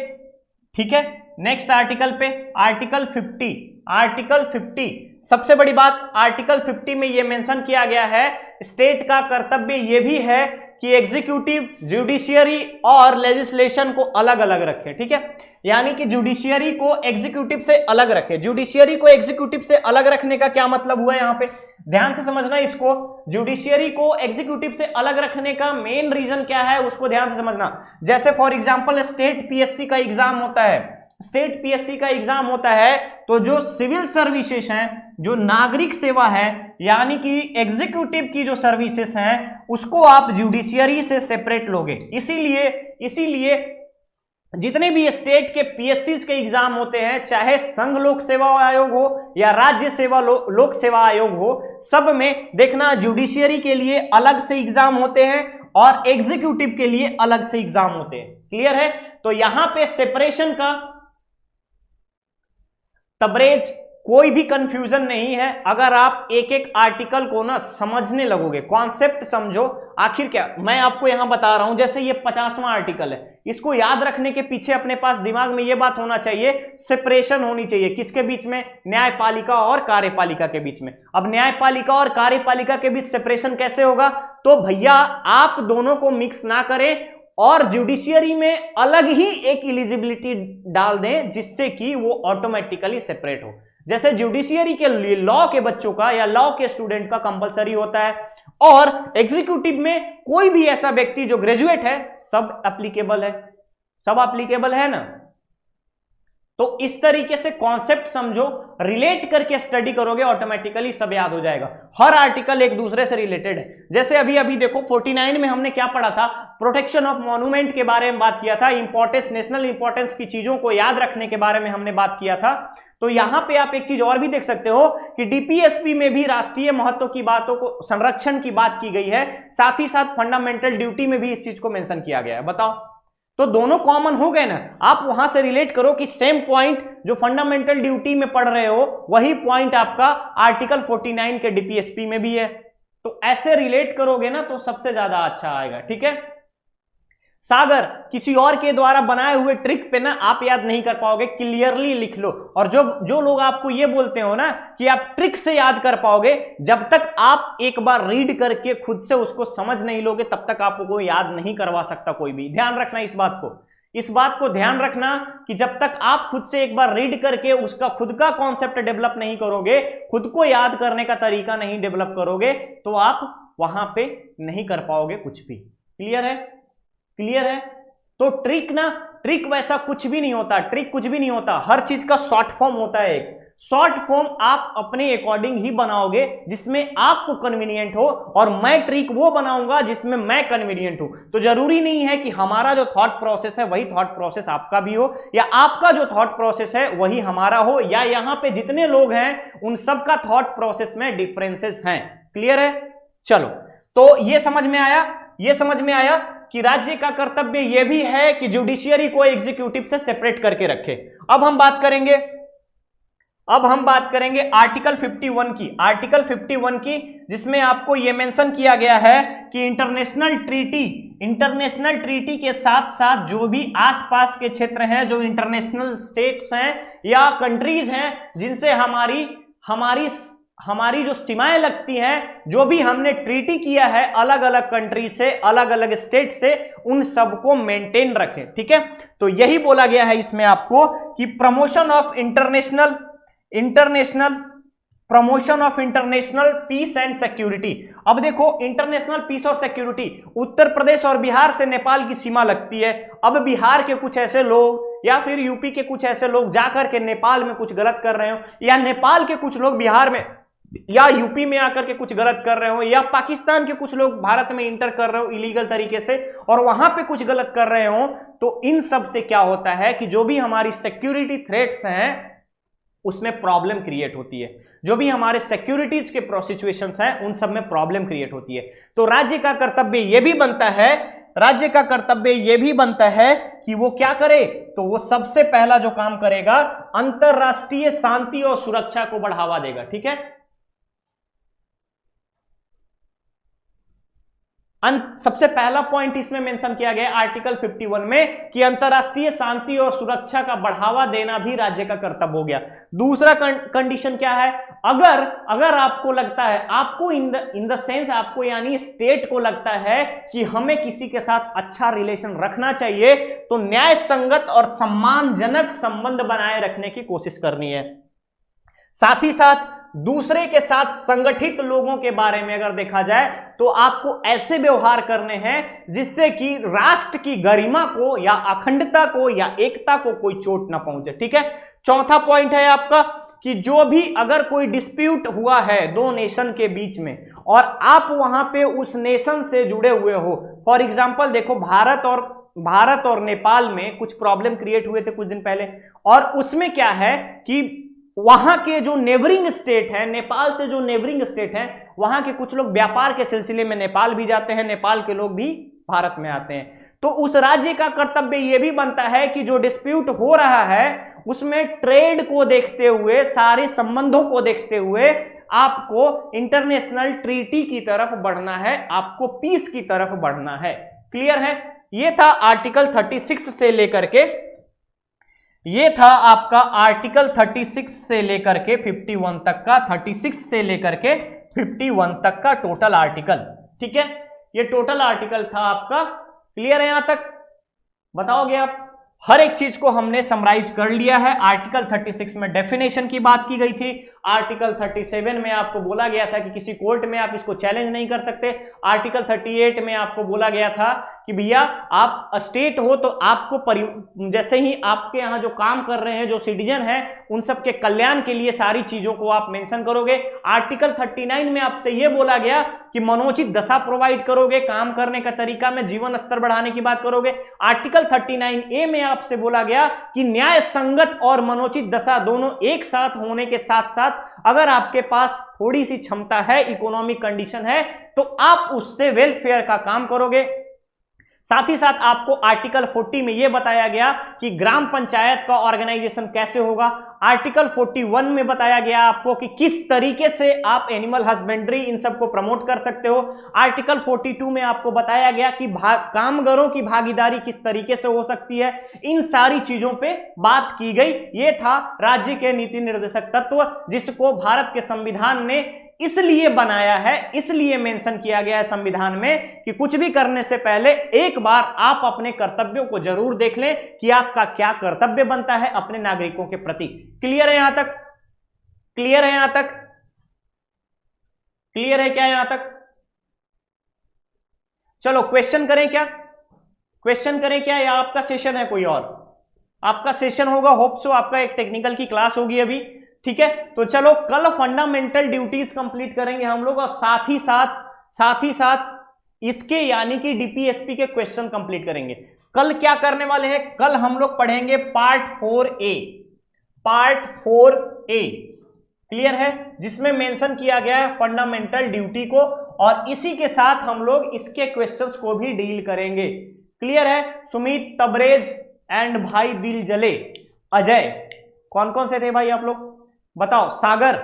ठीक है, नेक्स्ट आर्टिकल पे, आर्टिकल 50। आर्टिकल 50 सबसे बड़ी बात, आर्टिकल 50 में यह मेंशन किया गया है, स्टेट का कर्तव्य यह भी है कि एग्जीक्यूटिव, जुडिशियरी और लेजिस्लेशन को अलग अलग रखे। ठीक है, यानी कि जुडिशियरी को एग्जीक्यूटिव से अलग रखे। जुडिशियरी को एग्जीक्यूटिव से अलग रखने का क्या मतलब हुआ यहां पे, ध्यान से समझना इसको। जुडिशियरी को एग्जीक्यूटिव से अलग रखने का मेन रीजन क्या है उसको ध्यान से समझना। जैसे फॉर एग्जांपल स्टेट पीएससी का एग्जाम होता है, स्टेट पीएससी का एग्जाम होता है, तो जो सिविल सर्विसेज हैं, जो नागरिक सेवा है, यानी कि एग्जीक्यूटिव की जो सर्विसेज हैं, उसको आप जुडिशियरी से सेपरेट लोगे। इसीलिए जितने भी स्टेट के पीएससी के एग्जाम होते हैं, चाहे संघ लोक सेवा आयोग हो या राज्य सेवा लोक सेवा आयोग हो, सब में देखना जुडिशियरी के लिए अलग से एग्जाम होते हैं और एग्जीक्यूटिव के लिए अलग से एग्जाम होते हैं। क्लियर है? तो यहां पे सेपरेशन का तबरेज कोई भी कंफ्यूजन नहीं है। अगर आप एक एक आर्टिकल को ना समझने लगोगे, कॉन्सेप्ट समझो, आखिर क्या मैं आपको यहां बता रहा हूं। जैसे ये 50वां आर्टिकल है, इसको याद रखने के पीछे अपने पास दिमाग में ये बात होना चाहिए, सेपरेशन होनी चाहिए किसके बीच में, न्यायपालिका और कार्यपालिका के बीच में। अब न्यायपालिका और कार्यपालिका के बीच सेपरेशन कैसे होगा, तो भैया आप दोनों को मिक्स ना करें और जुडिशियरी में अलग ही एक एलिजिबिलिटी डाल दें, जिससे कि वो ऑटोमेटिकली सेपरेट हो। जैसे जुडिशियरी के लिए लॉ के बच्चों का या लॉ के स्टूडेंट का कंपलसरी होता है, और एग्जीक्यूटिव में कोई भी ऐसा व्यक्ति जो ग्रेजुएट है, सब एप्लीकेबल है, सब एप्लीकेबल है ना। तो इस तरीके से कॉन्सेप्ट समझो, रिलेट करके स्टडी करोगे, ऑटोमेटिकली सब याद हो जाएगा। हर आर्टिकल एक दूसरे से रिलेटेड है। जैसे अभी देखो 49 में हमने क्या पढ़ा था, प्रोटेक्शन ऑफ मॉन्यूमेंट के बारे में बात किया था, इंपॉर्टेंस, नेशनल इंपॉर्टेंस की चीजों को याद रखने के बारे में हमने बात किया था। तो यहां पे आप एक चीज और भी देख सकते हो कि डीपीएसपी में भी राष्ट्रीय महत्व की बातों को, संरक्षण की बात की गई है, साथ ही साथ फंडामेंटल ड्यूटी में भी इस चीज को मेंशन किया गया है। बताओ, तो दोनों कॉमन हो गए ना। आप वहां से रिलेट करो कि सेम पॉइंट जो फंडामेंटल ड्यूटी में पढ़ रहे हो, वही पॉइंट आपका आर्टिकल 49 के डीपीएसपी में भी है। तो ऐसे रिलेट करोगे ना तो सबसे ज्यादा अच्छा आएगा। ठीक है सागर, किसी और के द्वारा बनाए हुए ट्रिक पे ना आप याद नहीं कर पाओगे, क्लियरली लिख लो। और जो लोग आपको ये बोलते हो ना कि आप ट्रिक से याद कर पाओगे, जब तक आप एक बार रीड करके खुद से उसको समझ नहीं लोगे, तब तक आपको याद नहीं करवा सकता कोई भी। ध्यान रखना इस बात को ध्यान रखना कि जब तक आप खुद से एक बार रीड करके उसका खुद का कॉन्सेप्ट डेवलप नहीं करोगे, खुद को याद करने का तरीका नहीं डेवलप करोगे, तो आप वहां पे नहीं कर पाओगे कुछ भी। क्लियर है? क्लियर है? तो ट्रिक वैसा कुछ भी नहीं होता, ट्रिक कुछ भी नहीं होता। हर चीज का शॉर्ट फॉर्म होता है, एक शॉर्ट फॉर्म आप अपने अकॉर्डिंग ही बनाओगे जिसमें आपको कन्वीनियंट हो, और मैं ट्रिक वो बनाऊंगा जिसमें मैं कन्वीनियंट हूं। तो जरूरी नहीं है कि हमारा जो थॉट प्रोसेस है वही थॉट प्रोसेस आपका भी हो, या आपका जो थॉट प्रोसेस है वही हमारा हो, या यहां पे जितने लोग हैं उन सबका थॉट प्रोसेस में डिफरेंसेस हैं। क्लियर है? चलो, तो ये समझ में आया, ये समझ में आया कि राज्य का कर्तव्य यह भी है कि जुडिशियरी को एग्जीक्यूटिव से सेपरेट करके रखे। अब हम बात करेंगे आर्टिकल 51 की, आर्टिकल 51 की, जिसमें आपको यह मेंशन किया गया है कि इंटरनेशनल ट्रीटी के साथ साथ जो भी आसपास के क्षेत्र हैं, जो इंटरनेशनल स्टेट्स हैं या कंट्रीज हैं जिनसे हमारी जो सीमाएं लगती हैं, जो भी हमने ट्रीटी किया है अलग अलग कंट्री से, अलग अलग स्टेट से, उन सबको मेंटेन रखें। ठीक है, तो यही बोला गया है इसमें आपको कि promotion of international peace and security. अब देखो, इंटरनेशनल पीस और सिक्योरिटी, उत्तर प्रदेश और बिहार से नेपाल की सीमा लगती है। अब बिहार के कुछ ऐसे लोग या फिर यूपी के कुछ ऐसे लोग जाकर के नेपाल में कुछ गलत कर रहे हो, या नेपाल के कुछ लोग बिहार में या यूपी में आकर के कुछ गलत कर रहे हो, या पाकिस्तान के कुछ लोग भारत में इंटर कर रहे हो इलीगल तरीके से और वहां पे कुछ गलत कर रहे हो, तो इन सब से क्या होता है कि जो भी हमारी सिक्योरिटी थ्रेट्स हैं उसमें प्रॉब्लम क्रिएट होती है, जो भी हमारे सिक्योरिटीज के सिचुएशंस हैं उन सब में प्रॉब्लम क्रिएट होती है। तो राज्य का कर्तव्य यह भी बनता है कि वो क्या करे, तो वो सबसे पहला जो काम करेगा अंतरराष्ट्रीय शांति और सुरक्षा को बढ़ावा देगा। ठीक है, सबसे पहला पॉइंट इसमें मेंशन किया गया आर्टिकल 51 में कि अंतरराष्ट्रीय शांति और सुरक्षा का बढ़ावा देना भी राज्य का कर्तव्य हो गया। दूसरा कंडीशन क्या है, अगर आपको लगता है, आपको इन द सेंस आपको यानी स्टेट को लगता है कि हमें किसी के साथ अच्छा रिलेशन रखना चाहिए, तो न्याय संगत और सम्मानजनक संबंध बनाए रखने की कोशिश करनी है। साथ ही साथ दूसरे के साथ संगठित लोगों के बारे में अगर देखा जाए तो आपको ऐसे व्यवहार करने हैं जिससे कि राष्ट्र की गरिमा को या अखंडता को या एकता को कोई चोट ना पहुंचे। ठीक है, चौथा पॉइंट है आपका कि जो भी अगर कोई डिस्प्यूट हुआ है दो नेशन के बीच में और आप वहां पे उस नेशन से जुड़े हुए हो, फॉर एग्जांपल देखो भारत और नेपाल में कुछ प्रॉब्लम क्रिएट हुए थे कुछ दिन पहले, और उसमें क्या है कि वहां के जो नेबरिंग स्टेट है, नेपाल से जो नेबरिंग स्टेट है, वहां के कुछ लोग व्यापार के सिलसिले में नेपाल भी जाते हैं, नेपाल के लोग भी भारत में आते हैं। तो उस राज्य का कर्तव्य यह भी बनता है कि जो डिस्प्यूट हो रहा है उसमें ट्रेड को देखते हुए, सारे संबंधों को देखते हुए आपको इंटरनेशनल ट्रीटी की तरफ बढ़ना है, आपको पीस की तरफ बढ़ना है। क्लियर है? यह था आर्टिकल 36 से लेकर के, ये था आपका आर्टिकल 36 से लेकर के 51 तक का, 36 से लेकर के 51 तक का टोटल आर्टिकल। ठीक है, ये टोटल आर्टिकल था आपका। क्लियर है? यहां तक बताओगे आप? हर एक चीज को हमने समराइज कर लिया है। आर्टिकल 36 में डेफिनेशन की बात की गई थी, आर्टिकल 37 में आपको बोला गया था कि किसी कोर्ट में आप इसको चैलेंज नहीं कर सकते, आर्टिकल 38 में आपको बोला गया था कि भैया आप स्टेट हो तो आपको जैसे ही आपके यहां जो काम कर रहे हैं जो सिटीजन हैं उन सब के कल्याण के लिए सारी चीजों को आप मेंशन करोगे। आर्टिकल 39 में आपसे यह बोला गया कि मनोचित दशा प्रोवाइड करोगे, काम करने का तरीका में जीवन स्तर बढ़ाने की बात करोगे। आर्टिकल 39A में आपसे बोला गया कि न्याय संगत और मनोचित दशा दोनों एक साथ होने के साथ साथ अगर आपके पास थोड़ी सी क्षमता है, इकोनॉमिक कंडीशन है, तो आप उससे वेलफेयर का काम करोगे। साथ ही साथ आपको आर्टिकल 40 में यह बताया गया कि ग्राम पंचायत का ऑर्गेनाइजेशन कैसे होगा। आर्टिकल 41 में बताया गया आपको कि किस तरीके से आप एनिमल हस्बेंड्री इन सब को प्रमोट कर सकते हो। आर्टिकल 42 में आपको बताया गया कि कामगारों की भागीदारी किस तरीके से हो सकती है। इन सारी चीजों पे बात की गई। यह था राज्य के नीति निर्देशक तत्व, जिसको भारत के संविधान ने इसलिए बनाया है, इसलिए मेंशन किया गया है संविधान में कि कुछ भी करने से पहले एक बार आप अपने कर्तव्यों को जरूर देख लें कि आपका क्या कर्तव्य बनता है अपने नागरिकों के प्रति। क्लियर है यहां तक? क्लियर है यहां तक? क्लियर है क्या यहां तक? चलो क्वेश्चन करें क्या? क्वेश्चन करें क्या, या आपका सेशन है कोई और? आपका सेशन होगा, होप सो आपका एक टेक्निकल की क्लास होगी अभी, ठीक है, तो चलो कल फंडामेंटल ड्यूटीज कंप्लीट करेंगे हम लोग, और साथ ही साथ इसके यानी कि डीपीएसपी के क्वेश्चन कंप्लीट करेंगे। कल क्या करने वाले हैं, कल हम लोग पढ़ेंगे पार्ट 4A, क्लियर है, जिसमें मेंशन किया गया है फंडामेंटल ड्यूटी को, और इसी के साथ हम लोग इसके क्वेश्चंस को भी डील करेंगे। क्लियर है, सुमित, तबरेज एंड भाई दिल जले, अजय, कौन कौन से थे भाई आप लोग बताओ, सागर,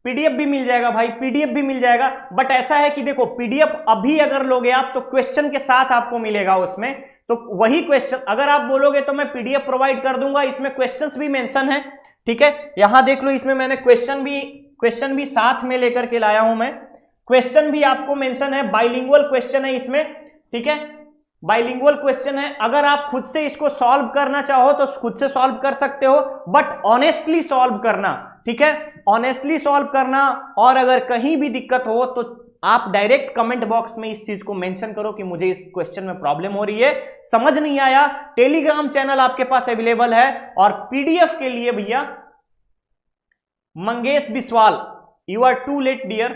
पीडीएफ भी मिल जाएगा भाई, पीडीएफ भी मिल जाएगा, बट ऐसा है कि देखो पीडीएफ अभी अगर लोगे आप तो क्वेश्चन के साथ आपको मिलेगा उसमें, तो वही क्वेश्चन अगर आप बोलोगे तो मैं पीडीएफ प्रोवाइड कर दूंगा, इसमें क्वेश्चंस भी मेंशन है, ठीक है, यहां देख लो, इसमें मैंने क्वेश्चन भी साथ में लेकर के लाया हूं मैं, क्वेश्चन भी आपको मेंशन है, बाइलिंगुअल क्वेश्चन है इसमें, ठीक है, बाइलिंगुअल क्वेश्चन है, अगर आप खुद से इसको सॉल्व करना चाहो तो खुद से सॉल्व कर सकते हो, बट ऑनेस्टली सॉल्व करना, ठीक है, ऑनेस्टली सॉल्व करना, और अगर कहीं भी दिक्कत हो तो आप डायरेक्ट कमेंट बॉक्स में इस चीज को मेंशन करो कि मुझे इस क्वेश्चन में प्रॉब्लम हो रही है, समझ नहीं आया, टेलीग्राम चैनल आपके पास अवेलेबल है, और पीडीएफ के लिए भैया Mangesh Biswal, you are too late dear,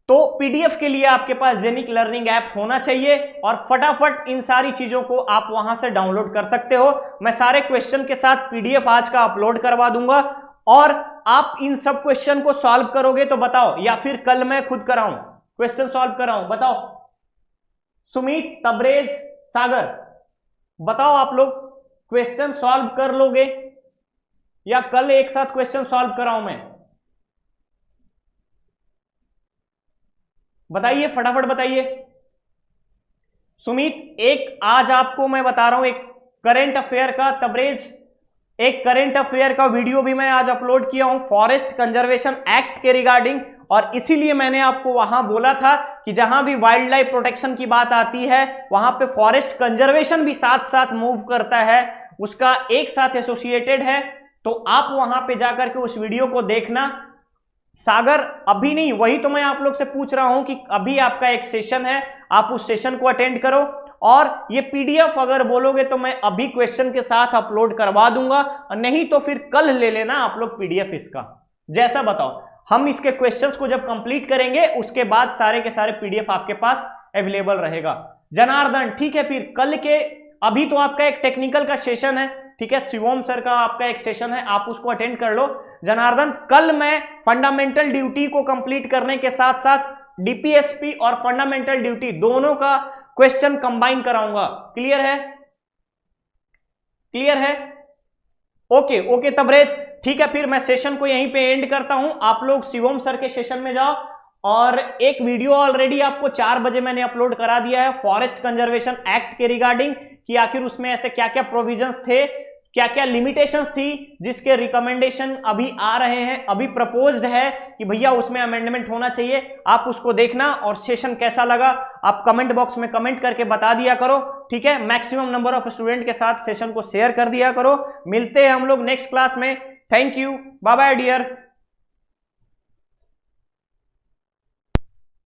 तो पीडीएफ के लिए आपके पास जेनिक लर्निंग ऐप होना चाहिए, और फटाफट इन सारी चीजों को आप वहां से डाउनलोड कर सकते हो। मैं सारे क्वेश्चन के साथ पीडीएफ आज का अपलोड करवा दूंगा, और आप इन सब क्वेश्चन को सॉल्व करोगे तो बताओ, या फिर कल मैं खुद कराऊं, क्वेश्चन सॉल्व कराऊं, बताओ, सुमित, तबरेज, सागर, बताओ आप लोग क्वेश्चन सॉल्व कर लोगे या कल एक साथ क्वेश्चन सॉल्व कराऊं मैं, बताइए, फटाफट बताइए। सुमित, एक आज आपको मैं बता रहा हूं एक करंट अफेयर का, तबरेज एक करंट अफेयर का वीडियो भी मैं आज अपलोड किया हूं फॉरेस्ट कंजर्वेशन एक्ट के रिगार्डिंग, और इसीलिए मैंने आपको वहां बोला था कि जहां भी वाइल्ड लाइफ प्रोटेक्शन की बात आती है वहां पे फॉरेस्ट कंजर्वेशन भी साथ साथ मूव करता है, उसका एक साथ एसोसिएटेड है, तो आप वहां पे जाकर के उस वीडियो को देखना। सागर, अभी नहीं, वही तो मैं आप लोग से पूछ रहा हूं कि अभी आपका एक सेशन है, आप उस सेशन को अटेंड करो, और ये पीडीएफ अगर बोलोगे तो मैं अभी क्वेश्चन के साथ अपलोड करवा दूंगा, और नहीं तो फिर कल ले लेना आप लोग पीडीएफ इसका, जैसा बताओ, हम इसके क्वेश्चंस को जब कंप्लीट करेंगे उसके बाद सारे के सारे पीडीएफ आपके पास अवेलेबल रहेगा। जनार्दन, ठीक है, फिर कल के, अभी तो आपका एक टेक्निकल का सेशन है, ठीक है, शिवम सर का आपका एक सेशन है, आप उसको अटेंड कर लो। जनार्दन, कल मैं फंडामेंटल ड्यूटी को कंप्लीट करने के साथ साथ डीपीएसपी और फंडामेंटल ड्यूटी दोनों का क्वेश्चन कंबाइन कराऊंगा, क्लियर है, क्लियर है, ओके ओके तबरेज, ठीक है, फिर मैं सेशन को यहीं पे एंड करता हूं, आप लोग शिवम सर के सेशन में जाओ, और एक वीडियो ऑलरेडी आपको 4 बजे मैंने अपलोड करा दिया है फॉरेस्ट कंजर्वेशन एक्ट के रिगार्डिंग, कि आखिर उसमें ऐसे क्या क्या प्रोविजंस थे, क्या क्या लिमिटेशंस थी, जिसके रिकमेंडेशन अभी आ रहे हैं, अभी प्रपोज्ड है कि भैया उसमें अमेंडमेंट होना चाहिए, आप उसको देखना, और सेशन कैसा लगा आप कमेंट बॉक्स में कमेंट करके बता दिया करो, ठीक है, मैक्सिमम नंबर ऑफ स्टूडेंट के साथ सेशन को शेयर कर दिया करो। मिलते हैं हम लोग नेक्स्ट क्लास में, thank you, bye bye dear.